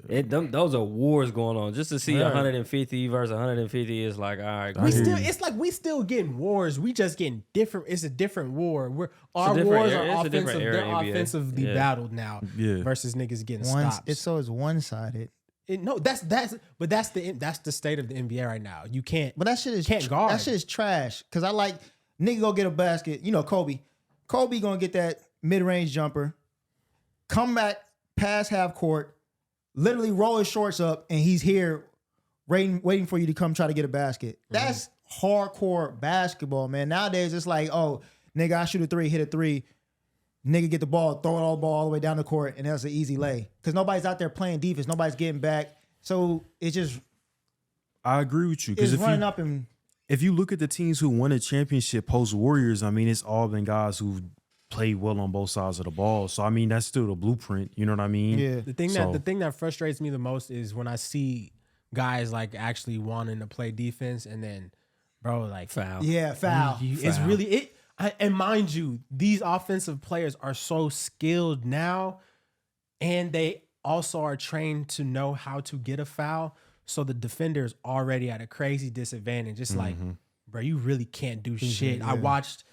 Those are wars going on. Just to see Right. 150 versus 150 is like, all right, We cool. still, it's like we still getting wars. We just getting different. It's a different war. Our different wars era. are It's a different offensive. era They're in NBA. offensively Yeah. battled now. Yeah. Versus niggas getting One, stops. it's one-sided. No, that's the state of the NBA right now. You can't. But that shit is Can't guard. That shit is trash. Cause I like nigga go get a basket. You know Kobe. Kobe gonna get that mid-range jumper. Come back past half court. Literally roll his shorts up and he's here waiting for you to come try to get a basket. That's hardcore basketball, man. Nowadays it's like, oh, nigga, I shoot a three, hit a three. Nigga get the ball, throw it all the way down the court, and that's an easy lay. Because nobody's out there playing defense. Nobody's getting back. So it's just I agree with you. it's Because running up and if you look at the teams who won a championship post Warriors, I mean, it's all been guys who played well on both sides of the ball. So I mean, that's still the blueprint. You know what I mean? yeah. The thing that frustrates me the most is when I see guys like actually wanting to play defense and then, bro, like Foul. Yeah, foul. It's really it. And mind you, these offensive players are so skilled now, and they also are trained to know how to get a foul. So the defender is already at a crazy disadvantage. It's like, bro, you really can't do shit. yeah. I watched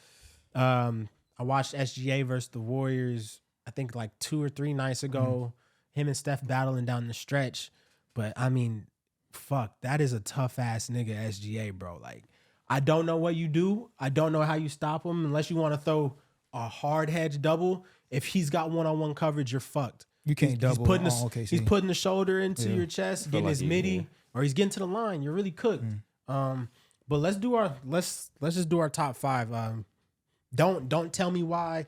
SGA versus the Warriors, I think like 2 or 3 nights ago. Him and Steph battling down the stretch. But I mean, fuck, that is a tough ass nigga SGA, bro. Like, I don't know what you do. I don't know how you stop him unless you want to throw a hard hedge double. If he's got one-on-one coverage, you're fucked. You can't double He's putting, on he's OKC. putting the shoulder into your chest, getting like his he- midi, yeah. or he's getting to the line. You're really cooked. But let's just do our top 5. Don't tell me why.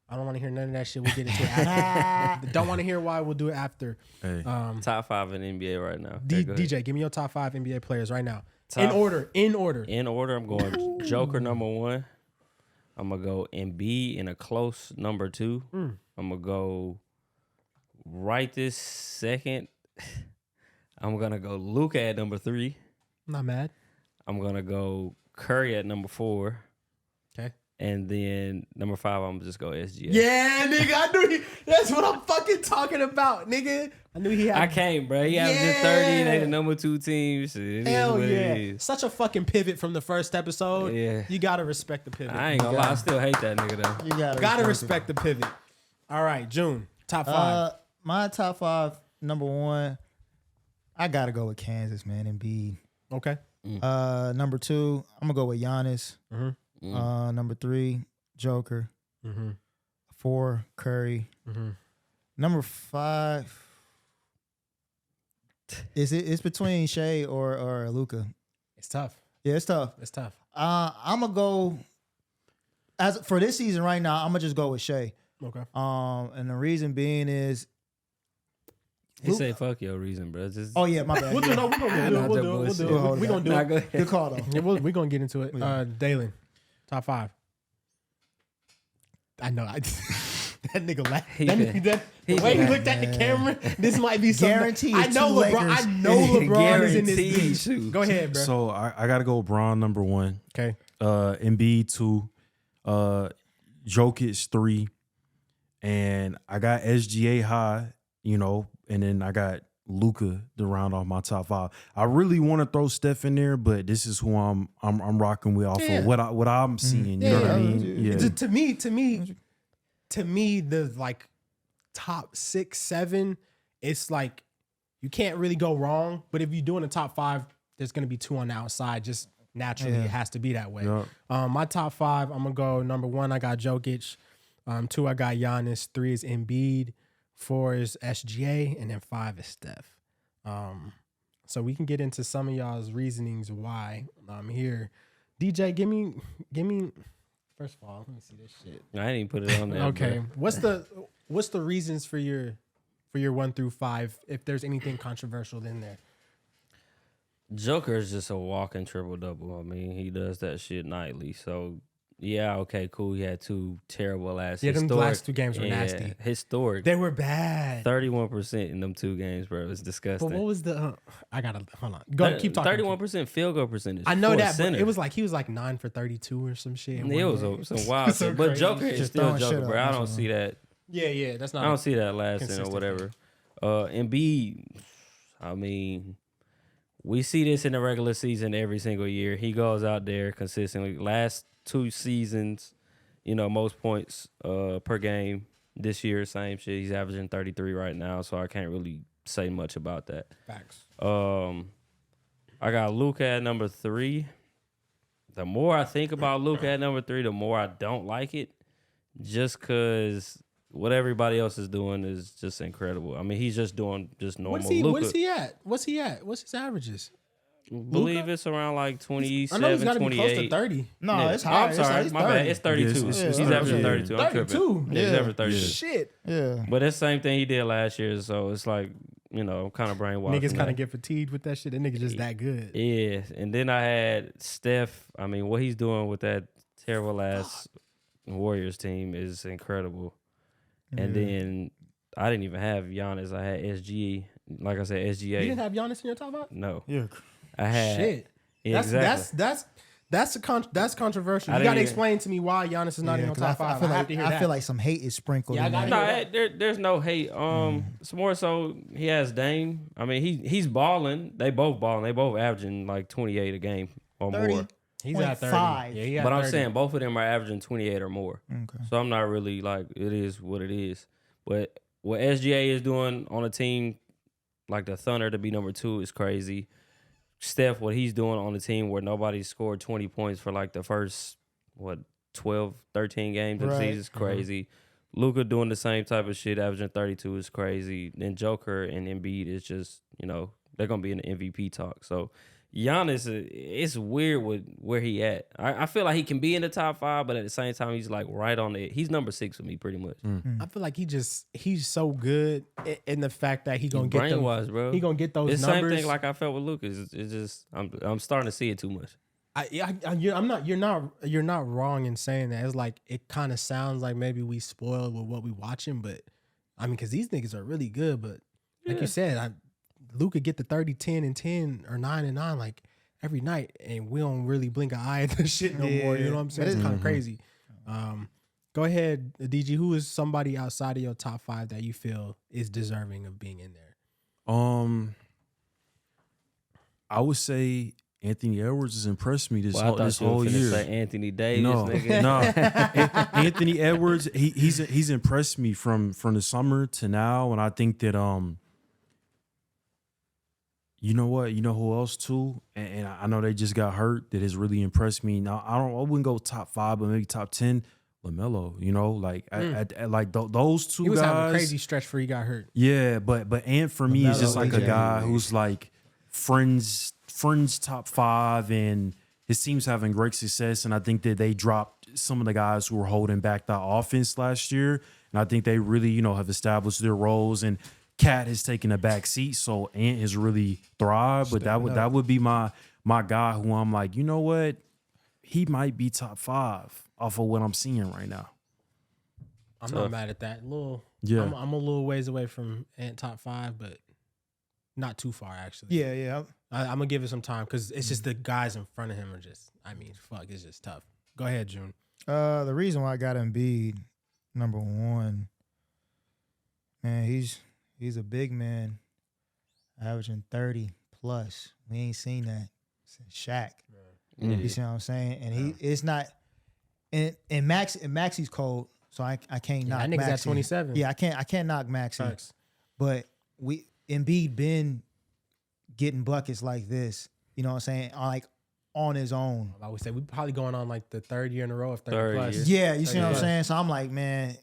I don't want to hear none of that shit. We'll get into it after. Don't want to hear why. We'll do it after. Hey. Top 5 in NBA right now. Okay, go ahead. DJ, give me your top 5 NBA players right now. Top- In order. In order, I'm going Joker number 1. I'm gonna go Embiid in a close number 2. I'm gonna go right this second. I'm gonna go Luka at number 3. Not mad. I'm gonna go Curry at number 4. Okay. And then number 5, I'm just go SGA. Yeah, nigga, I knew that's what I'm fucking talking about, nigga. I knew he had. I can't, bro. He averaged Yeah. 30. They the number 2 team. Shit, it is Hell what yeah. it is. Such a fucking pivot from the first episode. Yeah. You gotta respect the pivot. I ain't gonna lie. I still hate that nigga though. You gotta, Gotta respect the pivot. All right, June, top 5. My top 5, number 1, I gotta go with Kansas, man. Embiid. Okay. Number 2, I'm gonna go with Giannis. Number 3, Joker. 4, Curry. Number 5, it's between Shea or Luka. It's tough. Yeah, it's tough. It's tough. I'm gonna go as for this season right now. I'm gonna just go with Shea. Okay. And the reason being is, He say fuck your reason, bro. Just, oh yeah, my bad. We'll do it. We're gonna do it. We'll do it. We're gonna do Nah, it. go ahead. Good call though. Yeah, we're gonna get into it. Daylan, top 5. I know. That nigga laughed. He The said- way he looked at the camera, this might be something. Guaranteed I know two LeBron. Lakers. I know LeBron is in this Guaranteed bitch. two. Go ahead, bro. So I gotta go Bron number 1. Okay. Embiid 2. Jokic 3. And I got SGA high, you know, and then I got Luka to round off my top 5. I really want to throw Steph in there, but this is who I'm rocking with off Yeah. of what I'm seeing. You know what I mean? Yeah. To me, the like top 6, 7, it's like you can't really go wrong. But if you're doing a top 5, there's gonna be 2 on the outside. Just naturally, it has to be that way. Yeah. My top 5, I'm gonna go number 1. I got Jokic. 2, I got Giannis. 3 is Embiid. 4 is SGA, and then 5 is Steph. So we can get into some of y'all's reasonings why I'm here. DJ, give me. First of all, let me see this shit. I didn't even put it on there. Okay, bro. what's the reasons for your 1 through 5? If there's anything controversial in there. Joker is just a walking triple double. I mean, he does that shit nightly. So yeah, okay, cool. He had 2 terrible ass. Yeah, them historic- last 2 games were nasty. Historic. They were bad. 31% in them 2 games, bro. It was disgusting. But what was the? I gotta hold on. Go keep talking. 31% field goal percentage. I know for a that, but center. it was like he was like 9 for 32 or some shit. in It one was game. some wild So shit. But crazy. Joker is Just still throwing Joker, shit bro. up, I don't that's see that. Yeah, that's not. I don't see that lasting or consistent whatever. Embiid, I mean, we see this in the regular season every single year. He goes out there consistently. Last 2 seasons, most points per game. This year, same shit. He's averaging 33 right now, so I can't really say much about that. Facts. I got Luka at number 3. The more I think about Luka at number 3, the more I don't like it. Just because what everybody else is doing is just incredible. I mean, he's just doing just normal. What is he at? What's his averages? Believe it's around like 27, I know he's got to be 28. close to 30. No, Yeah. it's higher. I'm sorry, It's my bad. 30. It's 32. He's He's averaging 32. 32. I'm tripping. 32? Yeah, he's Yeah. averaging 32. Shit. Yeah. But that's the same thing he did last year, so it's like, I'm kind of brainwashed. Niggas from kind that. of get fatigued with that shit. That nigga just that good. Yeah, and then I had Steph. I mean, what he's doing with that terrible ass Warriors team is incredible. And then I didn't even have Giannis. I had SG. Like I said, SGA. You didn't have Giannis in your top 5? No, Yeah. I had Shit. Yeah, exactly. That's controversial. I You got to didn't explain to me why Giannis is not in your top 5. I have to hear that. I feel like some hate is sprinkled. Yeah, in I there. got No, there's no hate. It's more so he has Dame. I mean, he's balling. They both balling. They both averaging like 28 a game or 30. more. He's at 30. 0.5. Yeah, he at But I'm 30. saying both of them are averaging 28 or more. Okay. So I'm not really like, it is what it is. But what SGA is doing on a team like the Thunder to be number 2 is crazy. Steph, what he's doing on a team where nobody scored 20 points for like the first, 12, 13 games of the Right. season is crazy. Luka doing the same type of shit, averaging 32 is crazy. Then Joker and Embiid is just, they're going to be in the MVP talk. So Giannis, it's weird with where he at. I feel like he can be in the top 5, but at the same time, he's like right on it. He's number 6 with me pretty much. I feel like he's so good in the fact that he gonna He's get them. brainwashed, bro. He gonna get those It's the numbers. same thing like I felt with Lucas. It's just I'm starting to see it too much. I'm not. You're not wrong in saying that. It's like it kind of sounds like maybe we spoiled with what we watching, but I mean, because these niggas are really good. But like you said, Luka get the 30, 10, and 10 or 9 and 9 like every night, and we don't really blink an eye at this shit no more. You know what I'm saying? It's kind of crazy. Go ahead, DG. Who is somebody outside of your top 5 that you feel is deserving of being in there? I would say Anthony Edwards has impressed me this Well, I thought you were whole finna year. say Anthony Davis, No, nigga. no. Anthony Edwards, he's impressed me from the summer to now, and I think that you know what, you know who else too, and I know they just got hurt that has really impressed me. Now I wouldn't go top 5, but maybe top 10. LaMelo, those two He was guys. having a crazy stretch before he got hurt. Yeah, but Ant for me is just LaMelo, like a AJ. guy who's like friends top 5, and his team's having great success. And I think that they dropped some of the guys who were holding back the offense last year, and I think they really have established their roles. And Cat has taken a back seat, so Ant has really thrived. But that would be my guy who I'm like, you know what, he might be top 5 off of what I'm seeing right now. I'm not mad at that. Yeah. I'm a little ways away from Ant top 5, but not too far actually. Yeah. I'm gonna give it some time because it's just the guys in front of him are just. It's just tough. Go ahead, June. The reason why I got Embiid number 1, man, he's a big man, averaging 30 plus. We ain't seen that since Shaq. You see what I'm saying? And it's not. And Maxi's cold, so I can't knock. That nigga's at Maxey. 27. Yeah, I can't knock Maxi. Facts. But Embiid been getting buckets like this. You know what I'm saying? Like on his own. I would say we probably going on like the 3rd year in a row of 30 Third plus. year. Yeah, you see what I'm Yeah. saying? So I'm like, man,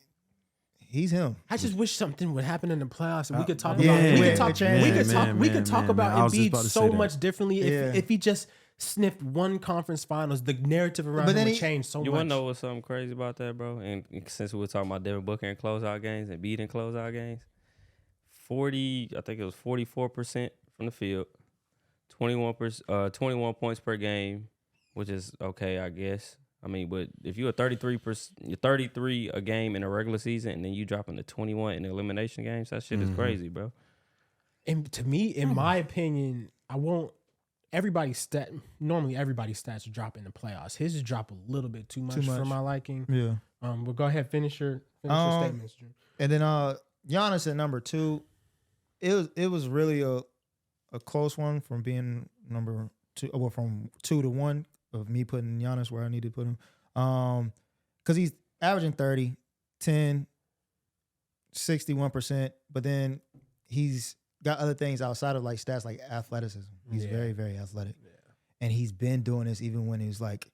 he's him. I just wish something would happen in the playoffs and we could talk yeah, about. We yeah, could talk. man, We could talk. man, We could man, talk man, about man. I was just Embiid about to so say that. much differently Yeah. if he just sniffed one conference finals. The narrative around But him then would he- change so You much. want to know what's something crazy about that, bro? And since we were talking about Devin Booker and closeout games and beating closeout games, 40, I think it was 44% from the field, 21 points per game, which is okay, I guess. I mean, but if you're 33 a game in a regular season, and then you dropping to 21 in the elimination games, that shit is crazy, bro. And to me, in my opinion, I won't. Normally everybody's stats drop in the playoffs. His just drop a little bit too much for my liking. Yeah. But go ahead, finish your statements, Drew. And then Giannis at number 2. it was really a close one from being number 2, well, from 2 to 1 of me putting Giannis where I need to put him. Because he's averaging 30, 10, 61%, but then he's got other things outside of like stats like athleticism. He's very, very athletic. Yeah. And he's been doing this even when he's like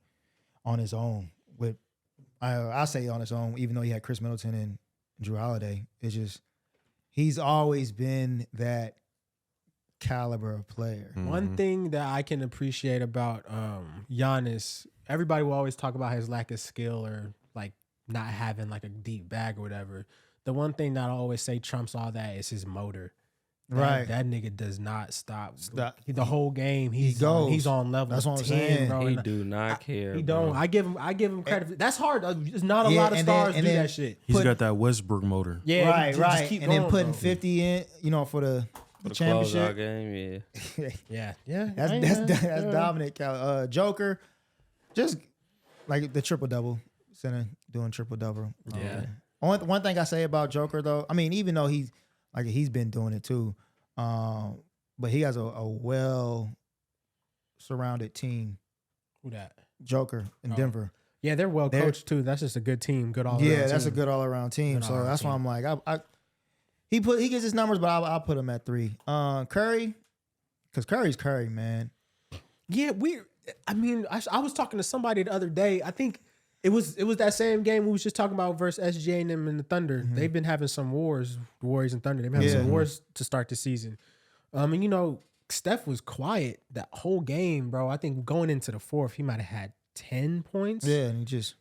on his own. With I say on his own, even though he had Chris Middleton and Drew Holiday. It's just he's always been that caliber of player. Mm-hmm. One thing that I can appreciate about Giannis, everybody will always talk about his lack of skill or like not having like a deep bag or whatever. The one thing that I always say trumps all that is his motor. That nigga does not stop. The whole game, he's on level. That's what I'm 10, saying. bro. He do not care. He don't. I give him credit. That's hard. There's not a lot of stars do that shit. He's got that Westbrook motor. Yeah, right. Just keep and going, then putting bro. 50 in, for the championship game. Yeah. That's dominant. Joker, just like the triple double, center doing triple double. Yeah. One thing I say about Joker though, I mean, even though he's been doing it too, but he has a well surrounded team. Who that? Joker in Denver. Yeah, they're well coached too. That's just a good team. Good all around. Yeah, that's a good all around team. So that's why I'm like, he gets his numbers, but I'll put him at 3. Curry, because Curry's Curry, man. Yeah, I was talking to somebody the other day. I think it was that same game we was just talking about versus SGA and them and the Thunder. Mm-hmm. They've been having some wars, the Warriors and Thunder. They've been having some wars to start the season. And Steph was quiet that whole game, bro. I think going into the fourth, he might have had 10 points. Yeah, and he just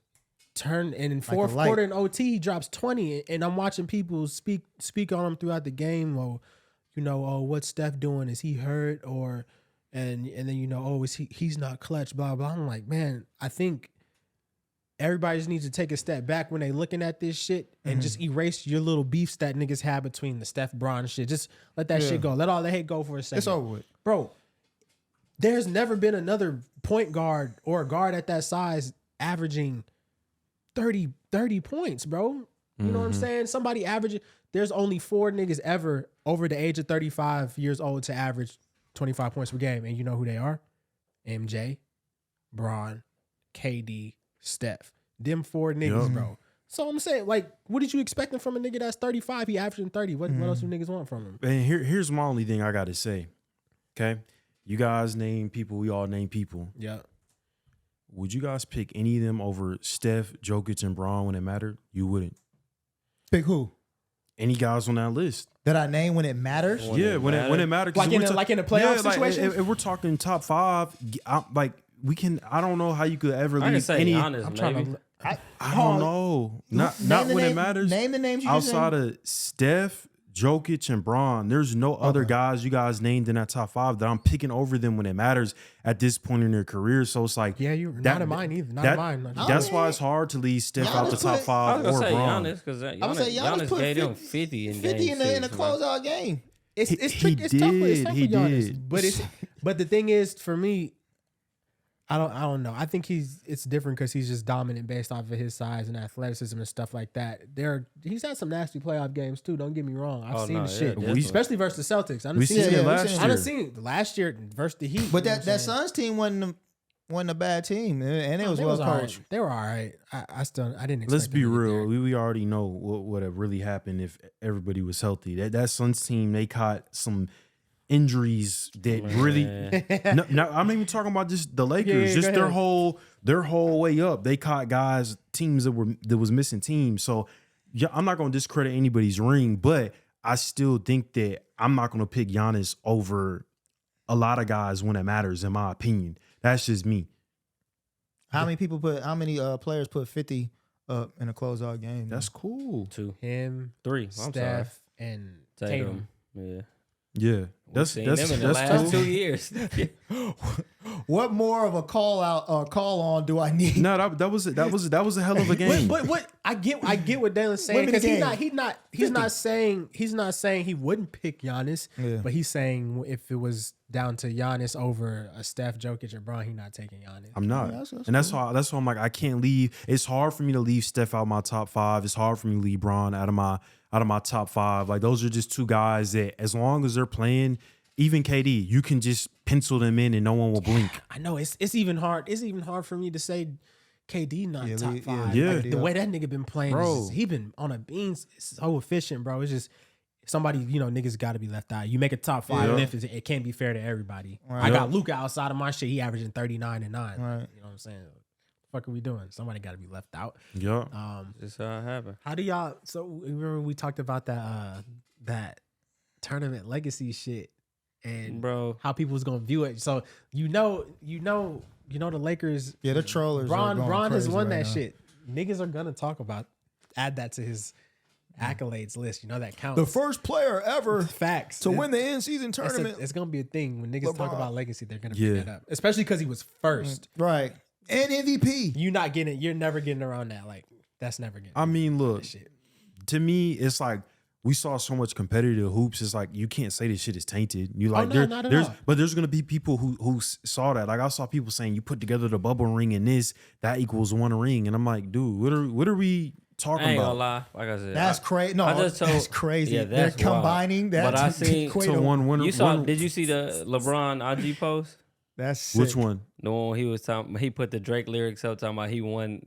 turned, and in fourth quarter in OT, he drops 20. And I'm watching people speak on him throughout the game. What's Steph doing? Is he hurt? And then he's not clutch, blah, blah. I'm like, man, I think everybody just needs to take a step back when they looking at this shit and just erase your little beefs that niggas have between the Steph Bron shit. Just let that shit go. Let all the hate go for a second. It's over with. Bro, there's never been another point guard or a guard at that size averaging 30 points, bro. You know what I'm saying? Somebody averaging. There's only 4 niggas ever over the age of 35 years old to average 25 points per game. And you know who they are? MJ, Bron, KD, Steph. Them 4 niggas, bro. So I'm saying, like, what did you expecting from a nigga that's 35? He averaging 30. What else do niggas want from him? And here's my only thing I got to say. Okay? You guys name people. We all name people. Yeah. Would you guys pick any of them over Steph, Jokic, and Bron when it mattered? You wouldn't. Pick who? Any guys on that list? That I name when it matters? When it mattered. Like in a playoff situation? If we're talking top 5, I don't know how you could ever leave say any. honest, I'm trying maybe. to. I don't know. Not when it matters. Name the names you outside of Steph, Jokic, and Bron. There's no other guys you guys named in that top 5 that I'm picking over them when it matters at this point in their career. So it's like, yeah, not in mine either. Not in mine. That's why it's hard to leave Steph out the top 5 I was or gonna say Bron. Giannis because Giannis Giannis gave them 50 in game 6. in a closeout game. It's tough for Giannis. But the thing is, for me, I don't know. I think it's different because he's just dominant based off of his size and athleticism and stuff like that. He's had some nasty playoff games too. Don't get me wrong. I've seen the shit, especially versus the Celtics. We've seen it last year. I've seen it last year versus the Heat. But that Suns team wasn't a bad team, and it was well coached. They were all right. I didn't expect. Let's be them to real. get there. We already know what would have really happened if everybody was healthy. That Suns team, they caught some injuries that really. No, I'm not even talking about just the Lakers. Just their whole way up. They caught teams that was missing teams. So yeah, I'm not going to discredit anybody's ring, but I still think that I'm not going to pick Giannis over a lot of guys when it matters. In my opinion, that's just me. How many players put 50 up in a closeout game? That's cool. 2. Him, 3. Steph, and Tatum. Yeah. Yeah. We've seen them in the last 2 years. What more of a call on do I need? No, that was a hell of a game. But what I get what Daylan's saying, Women because game. he's not saying he wouldn't pick Giannis, Yeah. but he's saying if it was down to Giannis over a Steph, Jokic, or Bron, he's not taking Giannis. I'm not, Yeah, that's and that's why I'm like, I can't leave. It's hard for me to leave Steph out of my top 5. It's hard for me to leave Bron out of my top 5. Like, those are just two guys that, as long as they're playing, even KD, you can just pencil them in and no one will blink. I know it's even hard. It's even hard for me to say KD not top 5. yeah. Like, the way that nigga been playing, Bro. he been on a beans. It's so efficient, bro. It's just somebody, niggas got to be left out. You make a top 5, and if it can't be fair to everybody. Right. I got Luka outside of my shit. He averaging 39 and 9. Right. You know what I'm saying? What the fuck are we doing? Somebody got to be left out. Yeah. This how it happened. How do y'all? So remember we talked about that tournament legacy shit and Bro. how people was gonna view it. So you know the Lakers. Yeah, the trollers. Bron has crazy won right that now. shit. Niggas are gonna talk about, add that to his accolades list. You know that counts. The first player ever Facts to win the in-season tournament. It's gonna be a thing when niggas talk LeBron. about legacy. They're gonna bring Yeah. that up, especially because he was first. Right. And MVP. You're never getting around that. Like that's never getting. I mean, look, that shit. to me, it's like, we saw so much competitive hoops. It's like, you can't say this shit is tainted. You like, no, not at all. but there's gonna be people who saw that. Like, I saw people saying, you put together the bubble ring and this, that equals 1 ring, and I'm like, dude, what are we I talking ain't about? gonna lie. Like I said, That's crazy. No, I just told- that's crazy. Yeah, They're that's wild. combining that. But I to seen- equate To them. one winner. You saw? Did you see the LeBron IG post? That's sick. Which one? The one he was talking. He put the Drake lyrics up talking about he won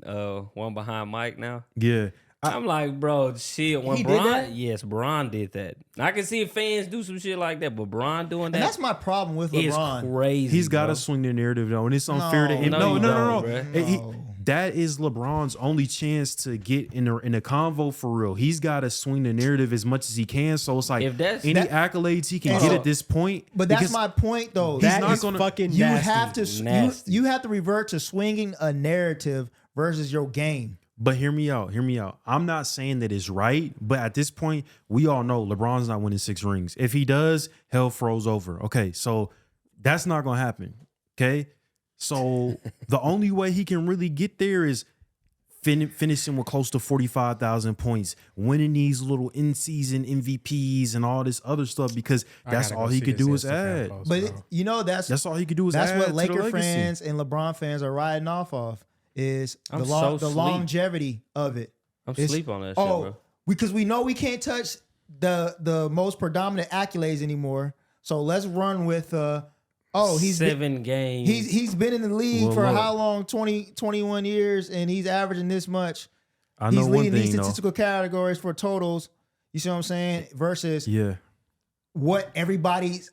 one behind Mike now. Yeah. I'm like, bro, shit. When He did Bron, that? yes, Bron did that. I can see fans do some shit like that, but Bron doing And that that's my problem with is LeBron. crazy. He's got bro. to swing the narrative though, and it's unfair to him. No, No, you no. don't, bruh. No. That is LeBron's only chance to get in a convo for real. He's got to swing the narrative as much as he can. So it's like, If that's- any accolades he can Hold get up. at this point. But that's because my point, though. He's That not is gonna- fucking you nasty. have to Nasty. you have to revert to swinging a narrative versus your game. But hear me out. I'm not saying that it's right, but at this point, we all know LeBron's not winning 6 rings. If he does, hell froze over. Okay, so that's not gonna happen. Okay, so the only way he can really get there is finishing with close to 45,000 points, winning these little in-season MVPs and all this other stuff, because that's gotta all go he see could this do is Instagram add. post, But bro. that's All he could do is that's add what to the Laker legacy. fans and LeBron fans are riding off of is I'm the so the sleep. longevity of it. I'm It's- sleep on that shit, Oh, bro. because we know we can't touch the most predominant accolades anymore. So let's run with he's been, 7 games. he's been in the league Well, for look. how long? 21 years, and he's averaging this much. I know He's one leading these thing though. statistical categories for totals. You see what I'm saying? Versus Yeah. what everybody's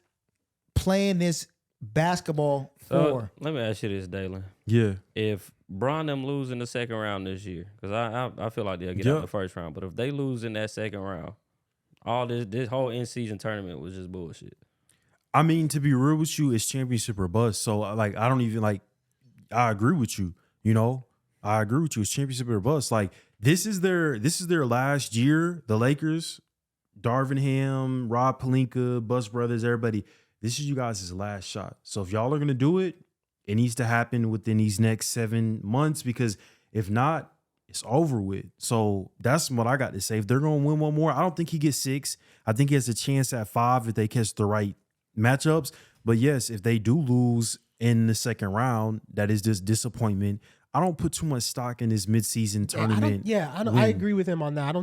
playing this basketball So, for. let me ask you this, Daylan. Yeah. If Bron them lose in the second round this year, because I feel like they'll get out Yep. the first round, but if they lose in that second round, all this whole in-season tournament was just bullshit. I mean, to be real with you, it's championship or bust. So, like, I don't even like. I agree with you. I agree with you. It's championship or bust. Like, this is their last year. The Lakers, Darvin Ham, Rob Pelinka, Bus Brothers, everybody. This is you guys' last shot. So if y'all are gonna do it, it needs to happen within these next 7 months, because if not, it's over with. So that's what I got to say. If they're gonna win one more, I don't think he gets 6. I think he has a chance at 5 if they catch the right matchups. But yes, if they do lose in the second round, that is just disappointment. I don't put too much stock in this midseason tournament. I agree with him on that.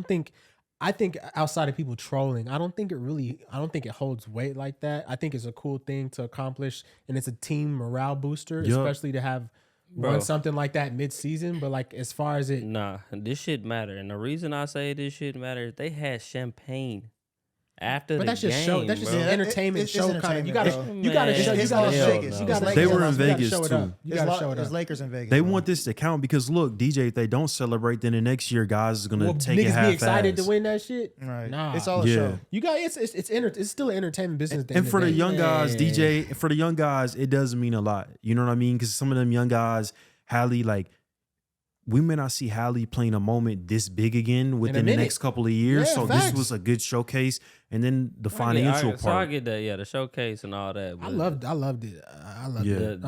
I think outside of people trolling, I don't think it holds weight like that. I think it's a cool thing to accomplish, and it's a team morale booster, Yup. especially to have Bro. won something like that mid-season. But like, as far as it, Nah, this shit matter. And the reason I say this shit matter is they had champagne after but the that's just game, show. That's just bro. an entertainment it's show kind of. You entertainment, gotta, bro. you gotta Man, show. You it's gotta Las show. Vegas. You It's gotta. Las They were in you gotta Vegas, show it too. up. You gotta show it It's up. Lakers in Vegas. They bro. want this to count because look, DJ, if they don't celebrate, then the next year guys is gonna Will take it niggas half be excited to win that shit? Right. Nah, It's all a Yeah. show. You got it's still an entertainment business. at the And end for of the day. young guys, Man. DJ, for the young guys, it doesn't mean a lot. You know what I mean? Because some of them young guys, Hallie, like, we may not see Hallie playing a moment this big again within the minute. next couple of years. Yeah, So facts. this was a good showcase. And then the financial part. So I get that, yeah, the showcase and all that. I but loved it. I loved Yeah. it.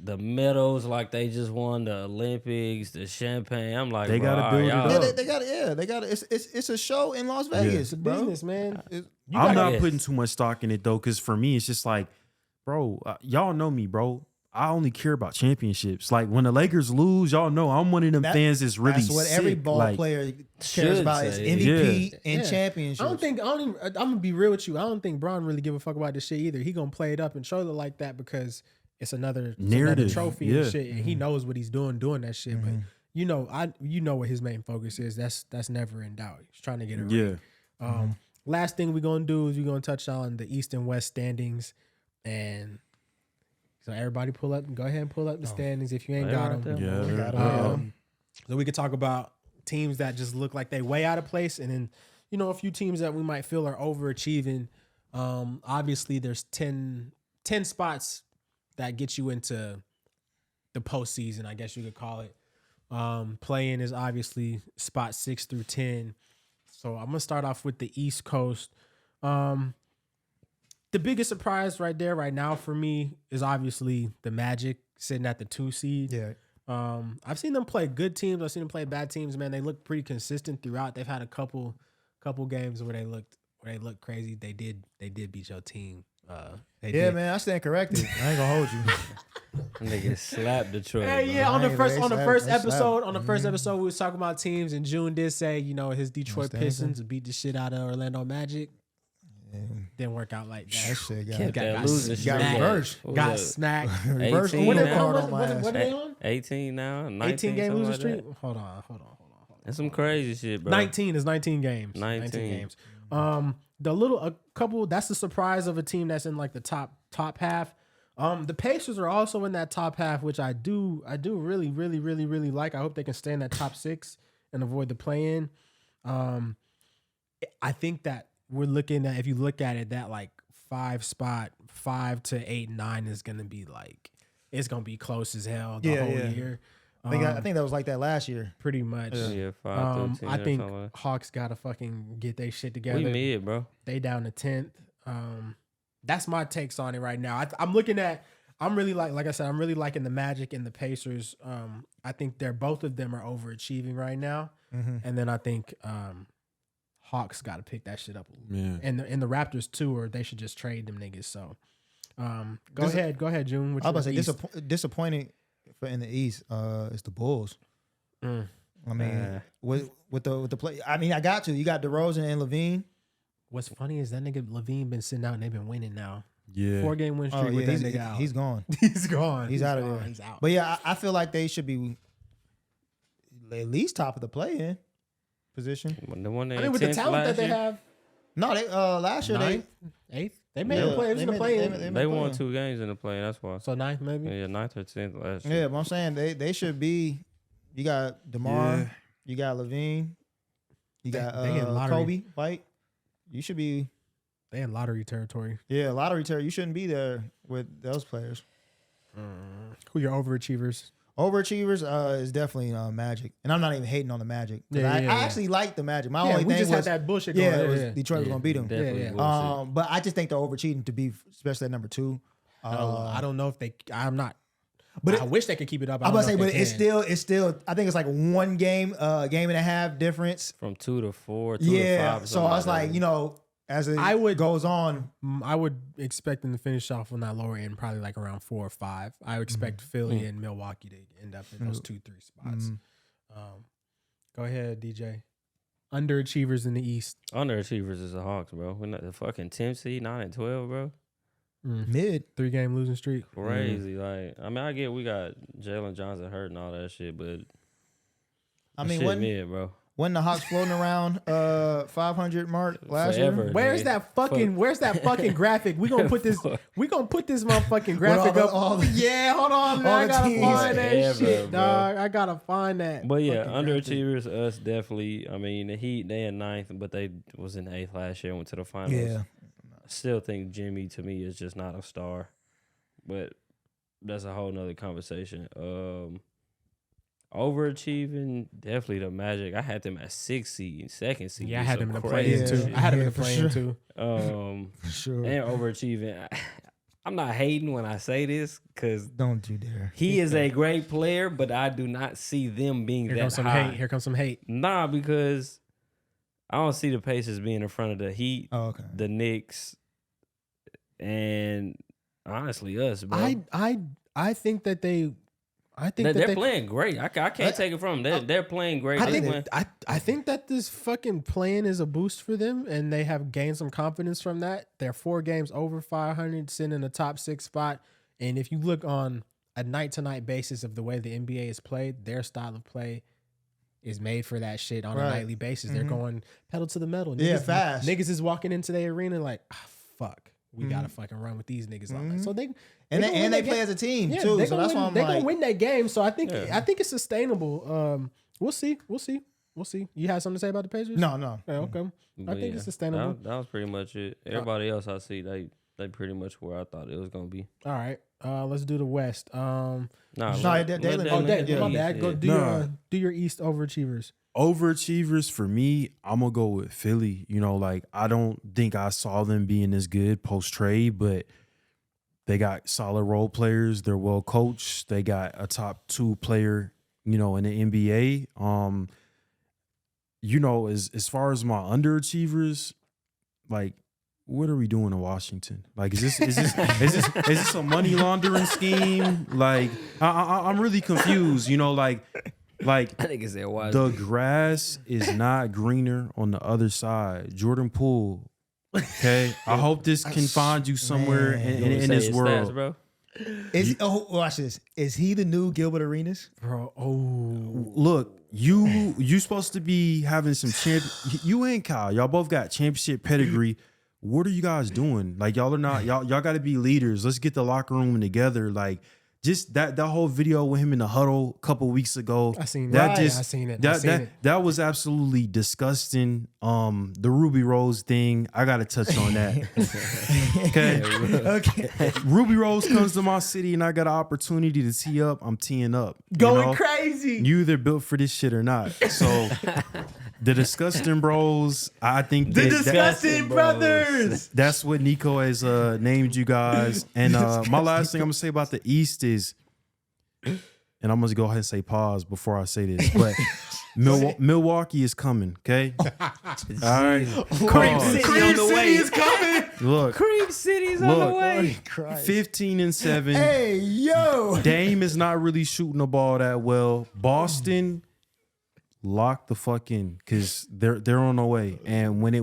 the medals, like they just won the Olympics, the champagne. I'm like, They bro, gotta build it y'all- up. They got it. They got it. It's a show in Las Vegas, It's bro. business, man. I'm not Yes. putting too much stock in it though, because for me, it's just like, bro, y'all know me, bro. I only care about championships. Like when the Lakers lose, y'all know I'm one of them fans that's really That's what every sick. ball Like, player cares Should about is say. MVP and Yeah. championships. I'm gonna be real with you. I don't think Braun really give a fuck about this shit either. He gonna play it up and show it like that because it's another Narrative. trophy Yeah. and shit, and he knows what he's doing that shit. But you know what his main focus is. That's never in doubt. He's trying to get it yeah. right. Last thing we're gonna do is we're gonna touch on the East and West standings, and so everybody go ahead and pull up the standings if you ain't They got right them. there. Yeah. got they're- So we could talk about teams that just look like they way out of place, and then a few teams that we might feel are overachieving. Obviously, there's 10 spots that get you into the postseason, I guess you could call it. Play-in is obviously spot 6 through 10. So I'm gonna start off with the East Coast. The biggest surprise right there, right now for me, is obviously the Magic sitting at the 2 seed. Yeah. I've seen them play good teams. I've seen them play bad teams. Man, they look pretty consistent throughout. They've had a couple games where they looked crazy. They did beat your team. They Yeah, did. man, I stand corrected. I ain't gonna hold you. Nigga slapped Detroit. Hey, bro. yeah, on the Hey, first they on the slapped- first they episode, slapped. we was talking about teams, and June did say, his Detroit Stanton. Pistons beat the shit out of Orlando Magic. Yeah. Didn't work out like That that. shit Kept got that got losing got streak. reversed. What Got was that? smacked. reverse 18 window now? card on my ass. What are they on? 18 now, 19, 18 game something losing like streak. that. Hold on. That's some crazy shit, bro. 19 is 19 games. 19 games. That's the surprise of a team that's in like the top half. The Pacers are also in that top half, which I do really, really, really, really like. I hope they can stay in that top 6 and avoid the play-in. I think that we're looking at, if you look at it, that like 5 spot, 5 to 8, 9 is gonna be like, it's gonna be close as hell the whole year. I think that was like that last year. Pretty much. Yeah, 5 through 10 I think or something like Hawks gotta fucking get their shit that. together. We mid, bro. They down to 10th. That's my takes on it right now. I'm looking at. I'm really like I said. I'm really liking the Magic and the Pacers. I think both of them are overachieving right now, and then I think Hawks got to pick that shit up. Yeah. And the Raptors too, or they should just trade them niggas. So, go ahead, June. What I was you about to East? say disappointing for in the East. It's the Bulls. Mm. I mean, with the play. I mean, you got DeRozan and Levine. What's funny is that nigga Levine been sitting out and they've been winning now. Yeah. 4-game win streak Oh yeah, with that nigga out. he's gone. He's gone. He's out of gone. there. He's out. But yeah, I feel like they should be at least top of the play-in position. The one I mean, with the talent that they have, No, they last year ninth, eighth, they made Yeah, the play. It was in the play. They won 2 games in the play. That's why. So ninth, maybe. Yeah, 9th or 10th last Yeah, year. but I'm saying they should be. You got DeMar, Yeah. you got Levine, you got they in lottery. Kobe White. You should be. They in lottery territory. Yeah, lottery territory. You shouldn't be there with those players. Who your overachievers? Overachievers is definitely Magic, and I'm not even hating on the Magic. 'Cause I actually like the Magic. My only we thing just was had that bullshit going. it was Detroit was Yeah, gonna beat them. definitely Yeah, bullshit. But I just think they're overcheating to be, especially at number 2. I don't know if they. I'm not. But But I wish they could keep it up. I'm about to say, but it's still. I think it's like 1 game, game and a half difference. From 2 to 4, 2 to 5. Yeah. or So I was something like, that. as it I would- goes on, I would expect them to finish off on that lower end, probably like around 4 or 5. I would expect Philly and Milwaukee to end up in those 2-3 spots. Go ahead, DJ. Underachievers in the East. Underachievers is the Hawks, bro. We're not the fucking 10th seed, 9 and 12, bro. mid. 3-game losing streak. Crazy. Like, I mean, I get we got Jalen Johnson hurt and all that shit, but I mean, shit when mid, bro. the Hawks floating around 500 mark last Forever. year. Where's nigga. that fucking graphic? We gonna put this motherfucking graphic all up. the- Yeah, hold on, man. all I the gotta teams. find that Forever, shit, bro. dog. I gotta find that. But yeah, fucking graphic. underachievers, us definitely. I mean, the Heat, they in 9th, but they was in 8th last year and went to the finals. Yeah. I still think Jimmy, to me, is just not a star. But that's a whole nother conversation. Overachieving, definitely the Magic. I had them at 6th seed, 2nd seed. Yeah, I had them in the crazy play-in too. shit. I had them in Yeah, the for play-in sure. too. For sure. And overachieving. I'm not hating when I say this because Don't you dare. he is a great player, but I do not see them being Here that comes some high. hate. Here comes some hate. Nah, because I don't see the Pacers being in front of the Heat, Oh, okay. the Knicks, and honestly us, bro. I think that they. I think they're that playing great. I can't take it from them. They're playing great. I They think win. I think that this fucking plan is a boost for them, and they have gained some confidence from that. They're 4 games over 500, sitting in the top 6 spot. And if you look on a night-to-night basis of the way the NBA is played, their style of play is made for that shit on a Right. nightly basis. They're going pedal to the metal. Yeah, Niggas, fast. Niggas is walking into the arena like, fuck, we gotta fucking run with these niggas. All night. So they And gonna win they that play game. as a team Yeah, too. they So gonna that's win, why I'm they like, gonna win that game. So I think Yeah. it's sustainable. We'll see. You had something to say about the Pacers? no. Yeah, okay. I But think yeah, it's sustainable. That was pretty much it. Everybody else I see, they pretty much where I thought it was gonna be. All right. Let's do the West. Nah, Daylan- Oh, Daylan, yeah, my bad. Go do Nah. do your East overachievers. Overachievers for me, I'm gonna go with Philly. You know, like I don't think I saw them being as good post trade, but they got solid role players. They're well coached. They got a top 2 player, you know, in the NBA. You know, as far as my underachievers, like, what are we doing in Washington? Like, is this a money laundering scheme? Like, I'm really confused. You know, like. I think it's that wise. The grass is not greener on the other side. Jordan Poole. Okay. I hope this can find you somewhere in this world. bro. Watch this. Is he the new Gilbert Arenas? Bro, oh. Look, you supposed to be having some you and Kyle. Y'all both got championship pedigree. What are you guys doing? Like y'all are not y'all gotta be leaders. Let's get the locker room together. Like just that whole video with him in the huddle a couple weeks ago. I seen that. that. Just I seen it. That was absolutely disgusting. The Ruby Rose thing, I gotta touch on that. Okay. Okay. Ruby Rose comes to my city and I got an opportunity to tee up. I'm teeing up. Going crazy. You either built for this shit or not. So the Disgusting Bros, I think The Disgusting Brothers. that's what Niko has named you guys. And my last thing I'm gonna say about the East is, and I'm gonna go ahead and say pause before I say this, but Milwaukee is coming. Okay, all right. Cream City on the way. is coming. Look, Cream City's on the Look. way. 15-7. Hey, yo. Dame is not really shooting the ball that well. Boston, lock the fuck in because they're on the way. And when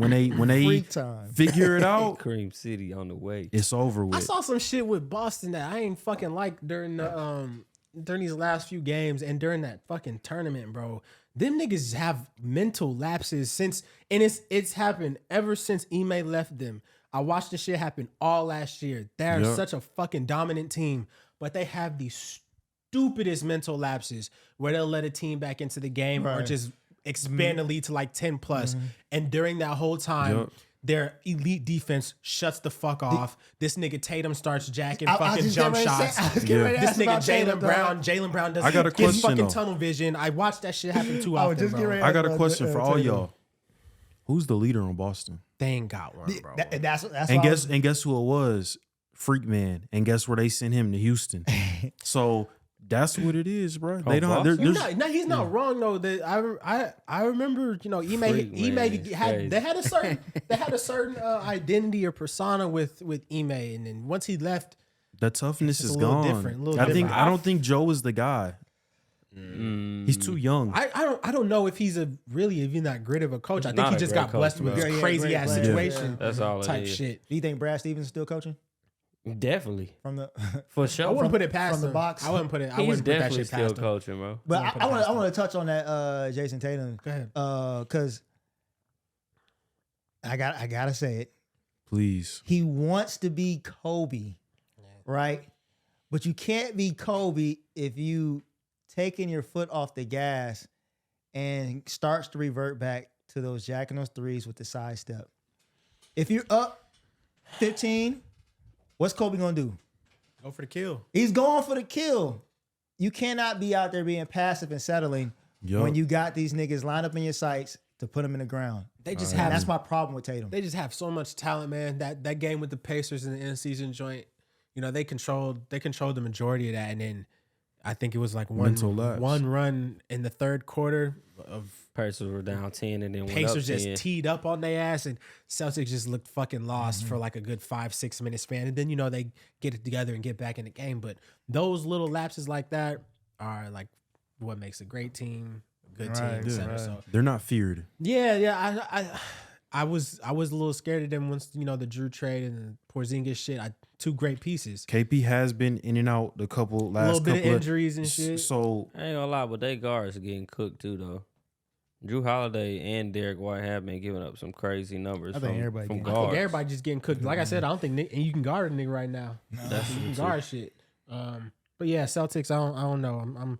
they Freak time. figure it out, Cream City on the way. it's over I with. saw some shit with Boston that I ain't fucking like during these last few games and during that fucking tournament, bro. Them niggas have mental lapses it's happened ever since Ime left them. I watched this shit happen all last year. They're Yep. such a fucking dominant team, but they have these stupidest mental lapses where they'll let a team back into the game or Right. just expand the lead to like 10 plus. And during that whole time, Yep. their elite defense shuts the fuck off. This nigga Tatum starts jacking I was fucking just jump getting ready to shots. say- I was getting ready to This ask nigga about Jalen Tatum, Brown doesn't I got a get question, fucking though. tunnel vision. I watched that shit happen too I often, was just bro. getting ready. I got a question for all Tatum. y'all. Who's the leader on Boston? They ain't got one, bro. That's And why I guess who it was? Freak Man. And guess where they sent him to Houston. So that's what it is, bro. They don't. No, he's not wrong though. I remember, Ime Freak man is had crazy. they had a certain identity or persona with Ime, and then once he left, the toughness It's is a little gone. different, a little I think different. I don't think Joe is the guy. He's too young. I don't know if he's really even that great of a coach. I think not he a just great got blessed coach, with bro. this Yeah, crazy great ass player. situation That's all it type is. shit. Do you think Brad Stevens still coaching Definitely. from the? For I sure. wouldn't put it past from the him. box? I wouldn't put it. I He's wouldn't put that definitely shit still past him. coaching, bro. But Wouldn't put it I want past to touch on that Jason Tatum. Go ahead. Because I gotta say it. Please. He wants to be Kobe, right? But you can't be Kobe if you taking your foot off the gas and starts to revert back to those jacking those threes with the side step. If you're up 15, what's Kobe gonna do? Go for the kill. He's going for the kill. you cannot be out there being passive and settling when you got these niggas lined up in your sights to put them in the ground. They just And have that's my problem with Tatum. They just have so much talent, man. That game with the Pacers in the end season joint, you know, they controlled the majority of that, and then I think it was like one run in the third quarter of Pacers were down 10 and then Pacers went up 10. just teed up on their ass, and Celtics just looked fucking lost for like a good 5-6 minute span, and then you know they get it together and get back in the game. But those little lapses like that are like what makes a great team, a good team, etc. So they're not feared. yeah. I was a little scared of them once you know the Drew trade and the Porzingis shit. Two great pieces. KP has been in and out the A little bit of injuries and shit. So I ain't gonna lie, but they guards are getting cooked too, though. Drew Holiday and Derek White have been giving up some crazy numbers from everybody from getting- guards. I think everybody just getting cooked. Like I said, I don't think and you can guard a nigga right now. That's You can true. guard shit. But yeah, Celtics. I don't know. I'm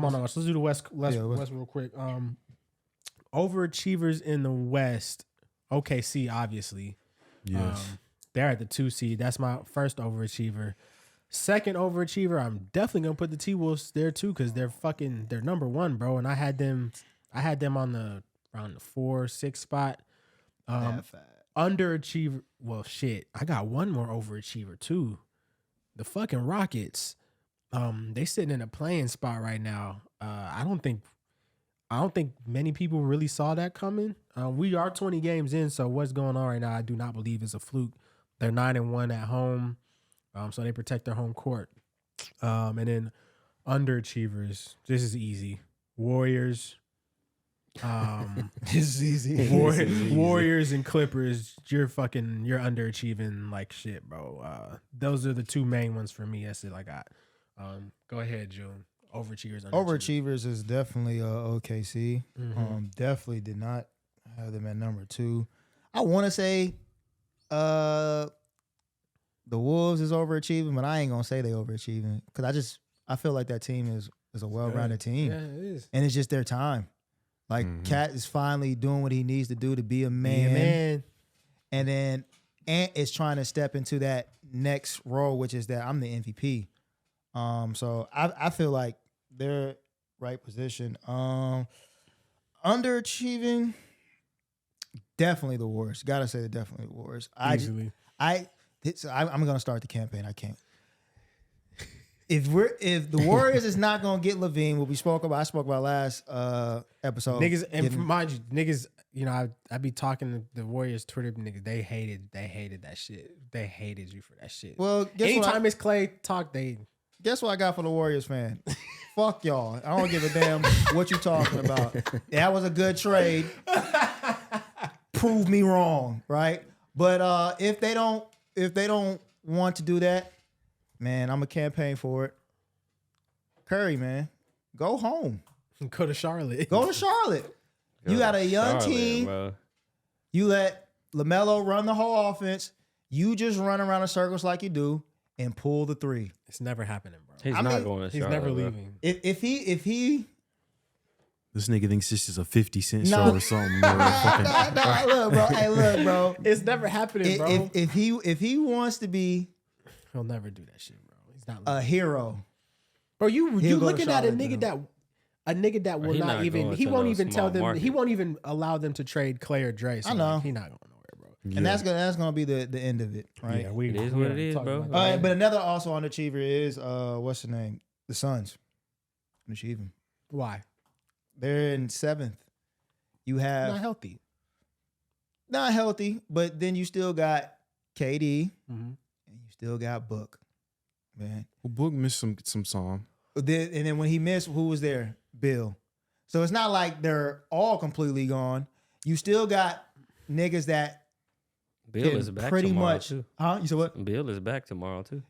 on. Let's do the West real quick. Overachievers in the West. OKC, obviously. yes, They're at the 2 seed. That's my first overachiever. Second overachiever, I'm definitely gonna put the T-Wolves there too because they're number one, bro. And I had them on around the 4-6 spot. Underachiever. Well, shit. I got one more overachiever too. The fucking Rockets. They sitting in a playing spot right now. I don't think many people really saw that coming. We are 20 games in, so what's going on right now, I do not believe is a fluke. They're 9-1 at home, so they protect their home court. And then underachievers, this is easy. Warriors. This is easy. Warriors and Clippers, you're underachieving like shit, bro. Those are the two main ones for me. That's it I got. Go ahead, June. Overachievers. Overachievers is definitely OKC. Definitely did not have them at number 2. I want to say the Wolves is overachieving, but I ain't gonna say they overachieving because I feel like that team is a well-rounded team. Yeah, it is. And it's just their time. Like Cat is finally doing what he needs to do to be a man. And then Ant is trying to step into that next role, which is that I'm the MVP. So I feel like they're right position. Underachieving, definitely the Warriors. Gotta say definitely the Warriors. Easily. I'm gonna start the campaign. I can't. If the Warriors is not gonna get Levine, what I spoke about last episode. Niggas, and mind you, niggas, you know, I be talking to the Warriors Twitter niggas. They hated that shit. They hated you for that shit. Well, anytime it's Clay talk, guess what I got for the Warriors fan? Fuck y'all. I don't give a damn what you talking about. That was a good trade. Prove me wrong, right? But if they don't want to do that, man, I'm a campaign for it. Curry, man, go home. go to Charlotte. Go to Charlotte. You got a young team. Bro. You let LaMelo run the whole offense. You just run around in circles like you do and pull the 3. It's never happening, bro. He's not going to He's Charlotte, never bro. leaving. If he this nigga thinks this is a 50 Cent show or something. Or fucking, nah, look, bro. Hey, look, bro. It's never happening, bro. If he wants to be He'll never do that shit, bro. He's not. a hero, Bro, you go to looking at a Charlotte, nigga though. that will He not not even. going He to won't no even tell small them. market. He won't even allow them to trade Clay or Dre. So I know. like, he not going nowhere, bro. and that's gonna be the end of it, right? Yeah, It is what it is, bro. about All that. right, but another also underachiever is what's the name? The Suns. Underachieving. Why? They're in 7th. You have Not healthy. not healthy, but then you still got KD Mm-hmm. and you still got Book, man. well, Book missed some song. And then when he missed, who was there? Bill. So it's not like they're all completely gone. You still got niggas that Bill can is back pretty tomorrow, much. too. Huh? You said what? Bill is back tomorrow, too.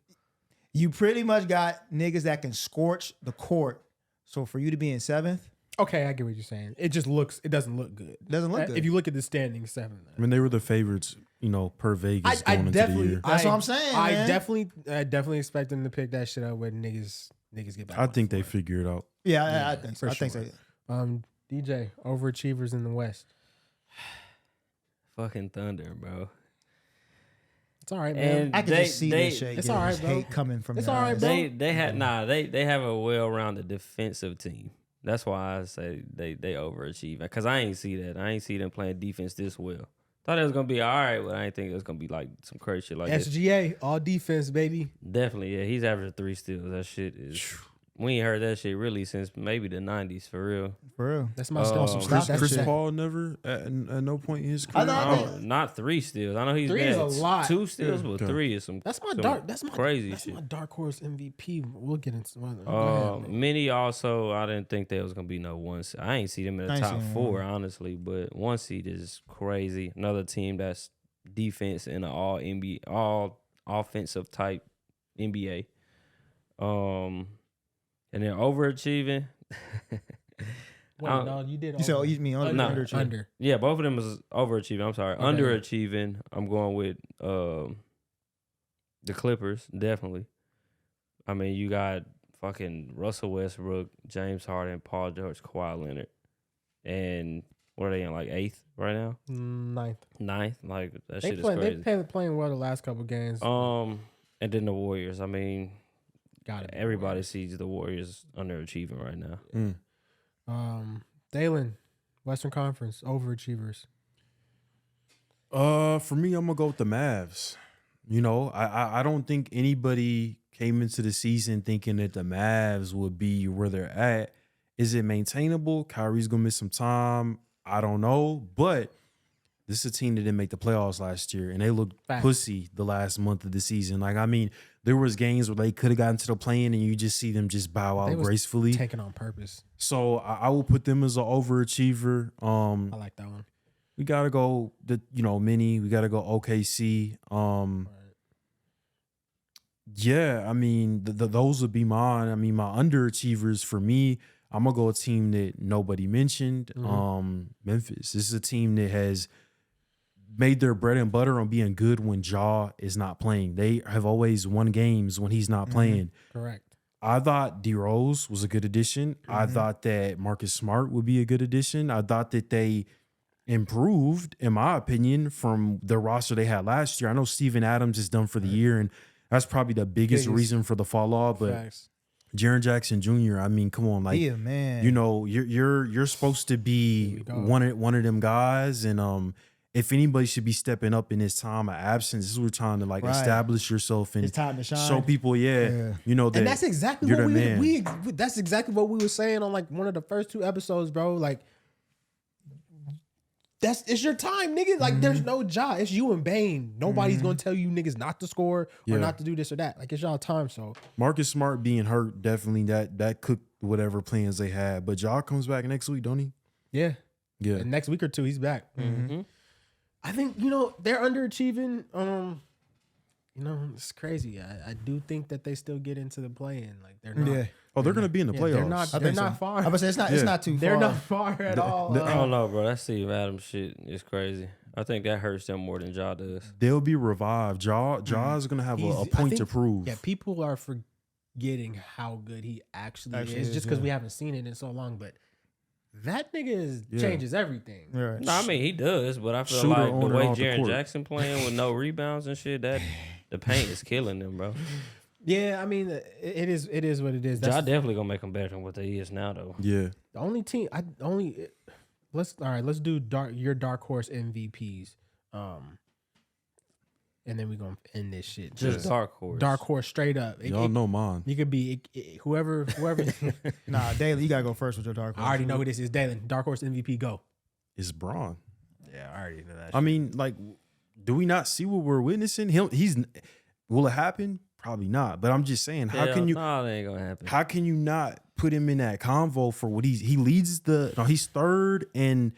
You pretty much got niggas that can scorch the court. So for you to be in 7th, Okay, I get what you're saying. It just looks. It doesn't look good. doesn't look good. If you look at the standings, 7. I mean, they were the favorites, you know, per Vegas I going into the definitely. year. That's what I'm saying, I man. definitely expect them to pick that shit up when niggas get back. I on think the they floor. figure it out. yeah, I think so. for I think sure. so. DJ overachievers in the West. Fucking Thunder, bro. It's all right, man. And I can just see this shit. It's all right, bro. Hate coming from It's the all right, eyes. bro. they have a well-rounded defensive team. That's why I say they overachieve. Because I ain't see that. I ain't see them playing defense this well. Thought it was gonna be all right, but I ain't think it was gonna be like some crazy shit like this. SGA, all defense, baby. Definitely, yeah. He's averaging 3 steals. That shit is. We ain't heard that shit really since maybe the 90s, for real. For real. That's my Stop that Chris shit. Paul never at no point in his I career. know. Not 3 steals. I know he's 3 been is at a lot. 2 steals, but Okay. 3 is some. That's my some dark. That's my crazy That's shit. my dark horse MVP. We'll get into. Go ahead, man. Many also, I didn't think there was gonna be no 1 seed. I ain't see them in I the ain't top seen 4, one. honestly. But 1 seed is crazy. Another team that's defense in an all NBA, all offensive type NBA. And they're overachieving. Wait, no, you did. You said, you mean under? No. Under. Under. Yeah, both of them is overachieving. I'm sorry, Okay, underachieving. I'm going with the Clippers, definitely. I mean, you got fucking Russell Westbrook, James Harden, Paul George, Kawhi Leonard, and what are they in, like 8th right now? 9th. 9th? Like that They shit is playing. crazy. They playing well the last couple games. And then the Warriors. I mean, Got it. everybody sees the Warriors underachieving right now. Daylan, Western Conference overachievers. For me, I'm gonna go with the Mavs. You know, I don't think anybody came into the season thinking that the Mavs would be where they're at. Is it maintainable? Kyrie's gonna miss some time. I don't know, but this is a team that didn't make the playoffs last year, and they looked Facts. pussy the last month of the season. Like, I mean, there was games where they could have gotten to the play-in, and you just see them just bow They out was gracefully. Taken on purpose. So I will put them as an overachiever. I like that one. We gotta go mini. We gotta go OKC. Yeah, I mean those would be mine. I mean my underachievers for me. I'm gonna go a team that nobody mentioned. Memphis. This is a team that has made their bread and butter on being good when Ja is not playing. They have always won games when he's not playing. Correct. I thought D Rose was a good addition. I thought that Marcus Smart would be a good addition. I thought that they improved, in my opinion, from the roster they had last year. I know Steven Adams is done for the year, and that's probably the biggest reason for the fall off. But Facts. Jaren Jackson Jr., I mean, come on, like Yeah, man. you know, you're supposed to be one of them guys, and if anybody should be stepping up in this time of absence, this is what we're trying to like establish yourself and It's time to shine. show people, you know that. And that's exactly you're what the man. we that's exactly what we were saying on like one of the first 2 episodes, bro. Like it's your time, nigga. Like there's no job. It's you and Bane. Nobody's gonna tell you niggas not to score or not to do this or that. Like it's y'all time. So Marcus Smart being hurt definitely that cooked whatever plans they had. But Ja comes back next week, don't he? yeah. Yeah. And next week or 2, he's back. I think, they're underachieving. It's crazy. I do think that they still get into the play-in. Like they're not. Yeah. Oh, they're gonna be in the playoffs. They're not. I They're think so. not far. I would say it's not too far. They're not far at all. I don't know, bro. That Steve Adams shit is crazy. I think that hurts them more than Ja does. They'll be revived. Ja is gonna have a I point think- to prove. Yeah, people are forgetting how good he actually Actually is is, just because yeah. we haven't seen it in so long. But that nigga Yeah. changes everything. Right. No, I mean he does, but I feel Shooter like the on way and off the Jaren court. Jackson playing with no rebounds and shit, that the paint is killing them, bro. Yeah, I mean it is what it is. Ja That's definitely gonna make them better than what they is now, though. Yeah. the only team. Let's do your dark horse MVPs. And then we're gonna end this shit. Just dark horse. Dark horse straight up. Y'all know mine. You could be whoever. Nah, Daly, you gotta go first with your dark I horse. already know who this is. Daylan, dark horse MVP. Go. It's Braun. Yeah, I already know that. I mean, like, do we not see what we're witnessing? Will it happen? Probably not. But I'm just saying, how can you? No, that ain't gonna happen. How can you not put him in that convo for what he leads he's third in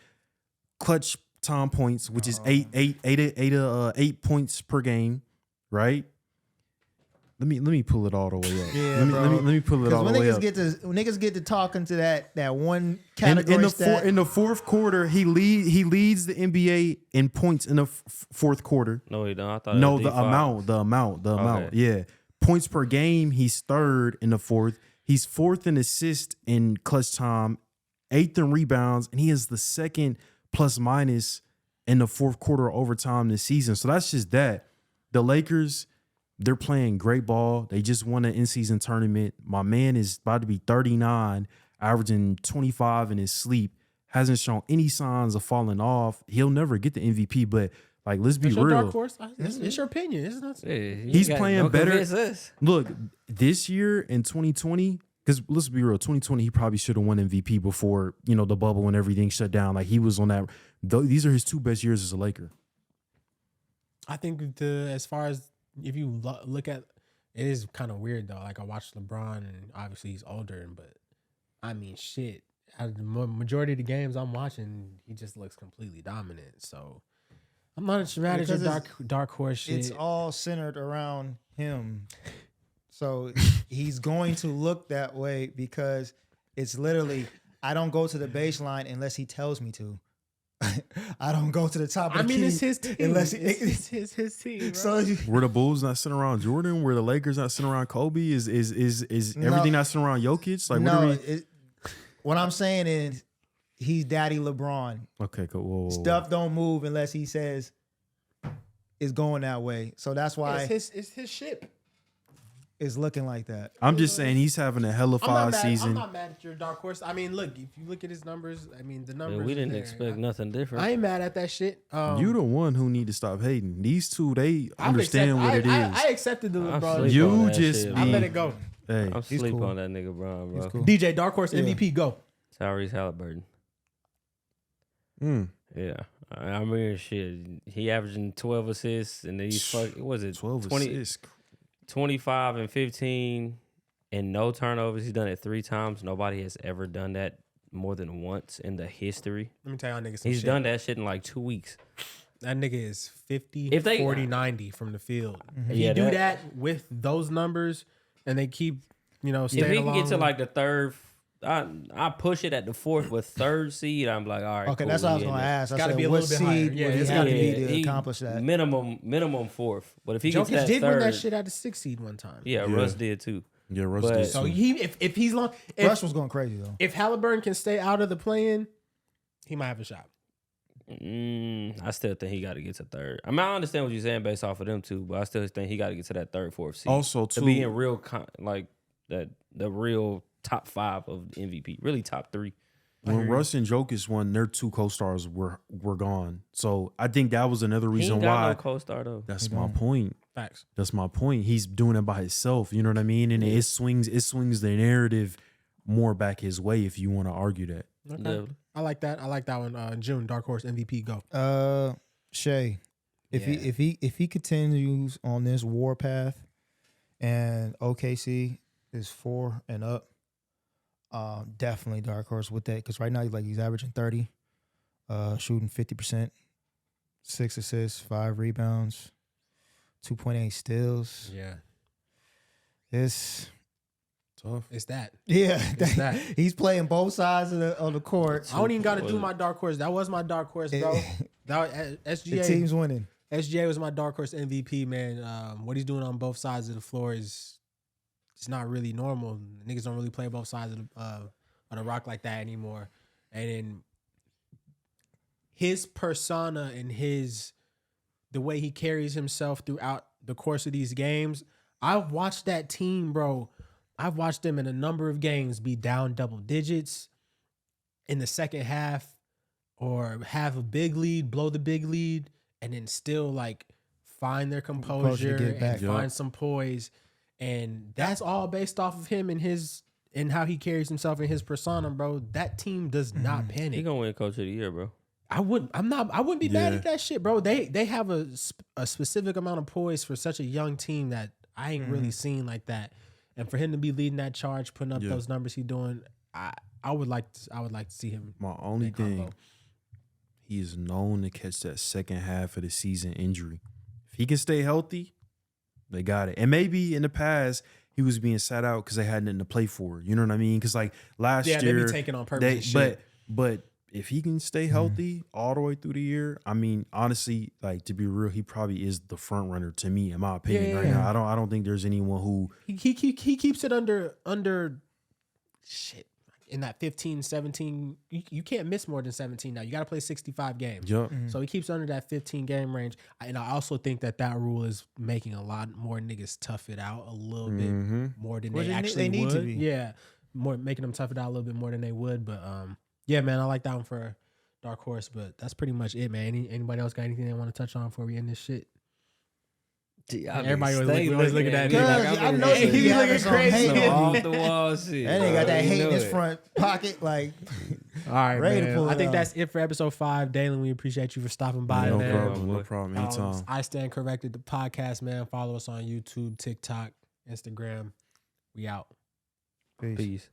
clutch time points, which is eight points per game, right? Let me pull it all the way up. Yeah, let me pull it all Because the way when up. niggas get to talking to that one In category stat, the fourth quarter, he leads the NBA in points in the fourth quarter. No, he don't. I thought. No, it was the amount. Okay. Yeah, points per game. He's third in the fourth. He's fourth in assists in clutch time, 8th in rebounds, and he is the second plus minus in the fourth quarter overtime this season. So that's just that. the Lakers, they're playing great ball. They just won an in-season tournament. My man is about to be 39, averaging 25 in his sleep. Hasn't shown any signs of falling off. He'll never get the MVP, but like, let's be That's your real. dark horse. It's your opinion. It's not. He's playing better. Look, this year in 2020, because let's be real, 2020, he probably should have won MVP before, you know, the bubble and everything shut down. Like, he was on that. These are his 2 best years as a Laker. I think as far as if you look at, it is kind of weird though. Like, I watched LeBron, and obviously he's older, but I mean, shit. Out of the majority of the games I'm watching, he just looks completely dominant. So I'm not mad at your dark horse shit. It's all centered around him. So he's going to look that way because it's literally, I don't go to the baseline unless he tells me to. I don't go to the top of the key. It's his team. Unless it's his team. Bro. So Were the Bulls not sitting around Jordan? Were the Lakers not sitting around Kobe? Is everything not sitting around Jokic? Like, what I'm saying is he's Daddy LeBron. Okay, cool. Whoa. Stuff don't move unless he says it's going that way. So that's why it's his ship. It's looking like that. I'm just saying he's having a hell of a season. I'm not mad at your dark horse. I mean, look, if you look at his numbers, I mean, the numbers. Yeah, we didn't there. expect nothing different. I ain't mad at that shit. You the one who need to stop hating. These two, they understand what it is. I accepted the LeBron. You just shit, be. I let it go. Hey, I'm He's sleep cool. on that nigga, Bron, bro. Cool. DJ, dark horse MVP, go. Tyrese Halliburton. mm, Yeah. I mean, shit. He averaging 12 assists, and he's what was it 12 20, assists. 25 and 15 and no turnovers. He's done it 3 times. Nobody has ever done that more than once in the history. Let me tell y'all niggas some He's shit. done that shit in like 2 weeks. That nigga is 50, If they- 40, 90 from the field. If Yeah, you do that- that with those numbers and they keep, you know, If staying he can along. get to like the third, I push it at the 4th with 3rd seed. I'm like, all right. Okay, cool, that's what I was we in going to there. ask. I Gotta said, be a what little bit higher. seed Yeah, would he it's have gotta to be Yeah, to he- accomplish that? Minimum 4th. But if he gets Jokic that did 3rd, win that shit at the 6th seed one time. Yeah, Russ did too. Yeah, Russ But- did So too. if he's long, Rush was going crazy, though. if Halliburton can stay out of the play-in, he might have a shot. I still think he got to get to 3rd. I mean, I understand what you're saying based off of them too, but I still think he got to get to that 3rd, 4th seed. Also, to too, be in real like that, the real top 5 of MVP, really top 3. when Russ and Jokic won, their 2 co-stars were gone. So I think that was another He reason ain't got why. no co-star though. That's my point. Facts. That's my point. He's doing it by himself. You know what I mean? And it swings the narrative more back his way if you want to argue that. Okay. Definitely. I like that. I like that one. June, dark horse MVP, go. Shay, if he continues on this war path and OKC is 4 and up, definitely dark horse with that, because right now he's averaging 30, shooting 50%, 6 assists, 5 rebounds, 2.8 steals. Yeah. It's Tough. It's that. yeah, It's that. he's playing both sides of the court. I don't even got to do my dark horse. That was my dark horse, bro. That The SGA. team's winning. SGA was my dark horse MVP, man. What he's doing on both sides of the floor is it's not really normal. Niggas don't really play both sides of the rock like that anymore. And then his persona and the way he carries himself throughout the course of these games, I've watched that team, bro. I've watched them in a number of games be down double digits in the second half or have a big lead, blow the big lead, and then still like find their composure get and back. find some poise. And that's all based off of him and how he carries himself and his persona, bro. That team does not He panic. gonna win Coach of the Year, bro. I wouldn't be mad Yeah. at that shit, bro. They have a specific amount of poise for such a young team that I ain't really seen like that. And for him to be leading that charge, putting up those numbers he's doing, I would like to see him. My only that combo. thing, he is known to catch that second half of the season injury. If he can stay healthy, they got it. And maybe in the past, he was being sat out because they had nothing to play for. You know what I mean? Because like last Yeah, year, they be taking on purpose and shit. but if he can stay healthy all the way through the year, I mean, honestly, like to be real, he probably is the front runner to me, in my opinion. Right now, I don't think there's anyone who He keeps it under shit. in that 15, 17, you can't miss more than 17 now. You got to play 65 games. Yup. So he keeps under that 15 game range. And I also think that rule is making a lot more niggas tough it out a little bit more than they actually need would. to be. Yeah, more making them tough it out a little bit more than they would. But yeah, man, I like that one for Dark Horse. But that's pretty much it, man. Anybody else got anything they want to touch on before we end this shit? Everybody was looking at me like, I know he be looking crazy. Some off the wall shit. That nigga got that hate in his it. front pocket. Like, all right, ready to man. pull I it think out. that's it for episode 5. Daylan, we appreciate you for stopping by, No man. problem. No problem. Anytime. I Stand Corrected, the podcast, man. Follow us on YouTube, TikTok, Instagram. We out. peace. Peace.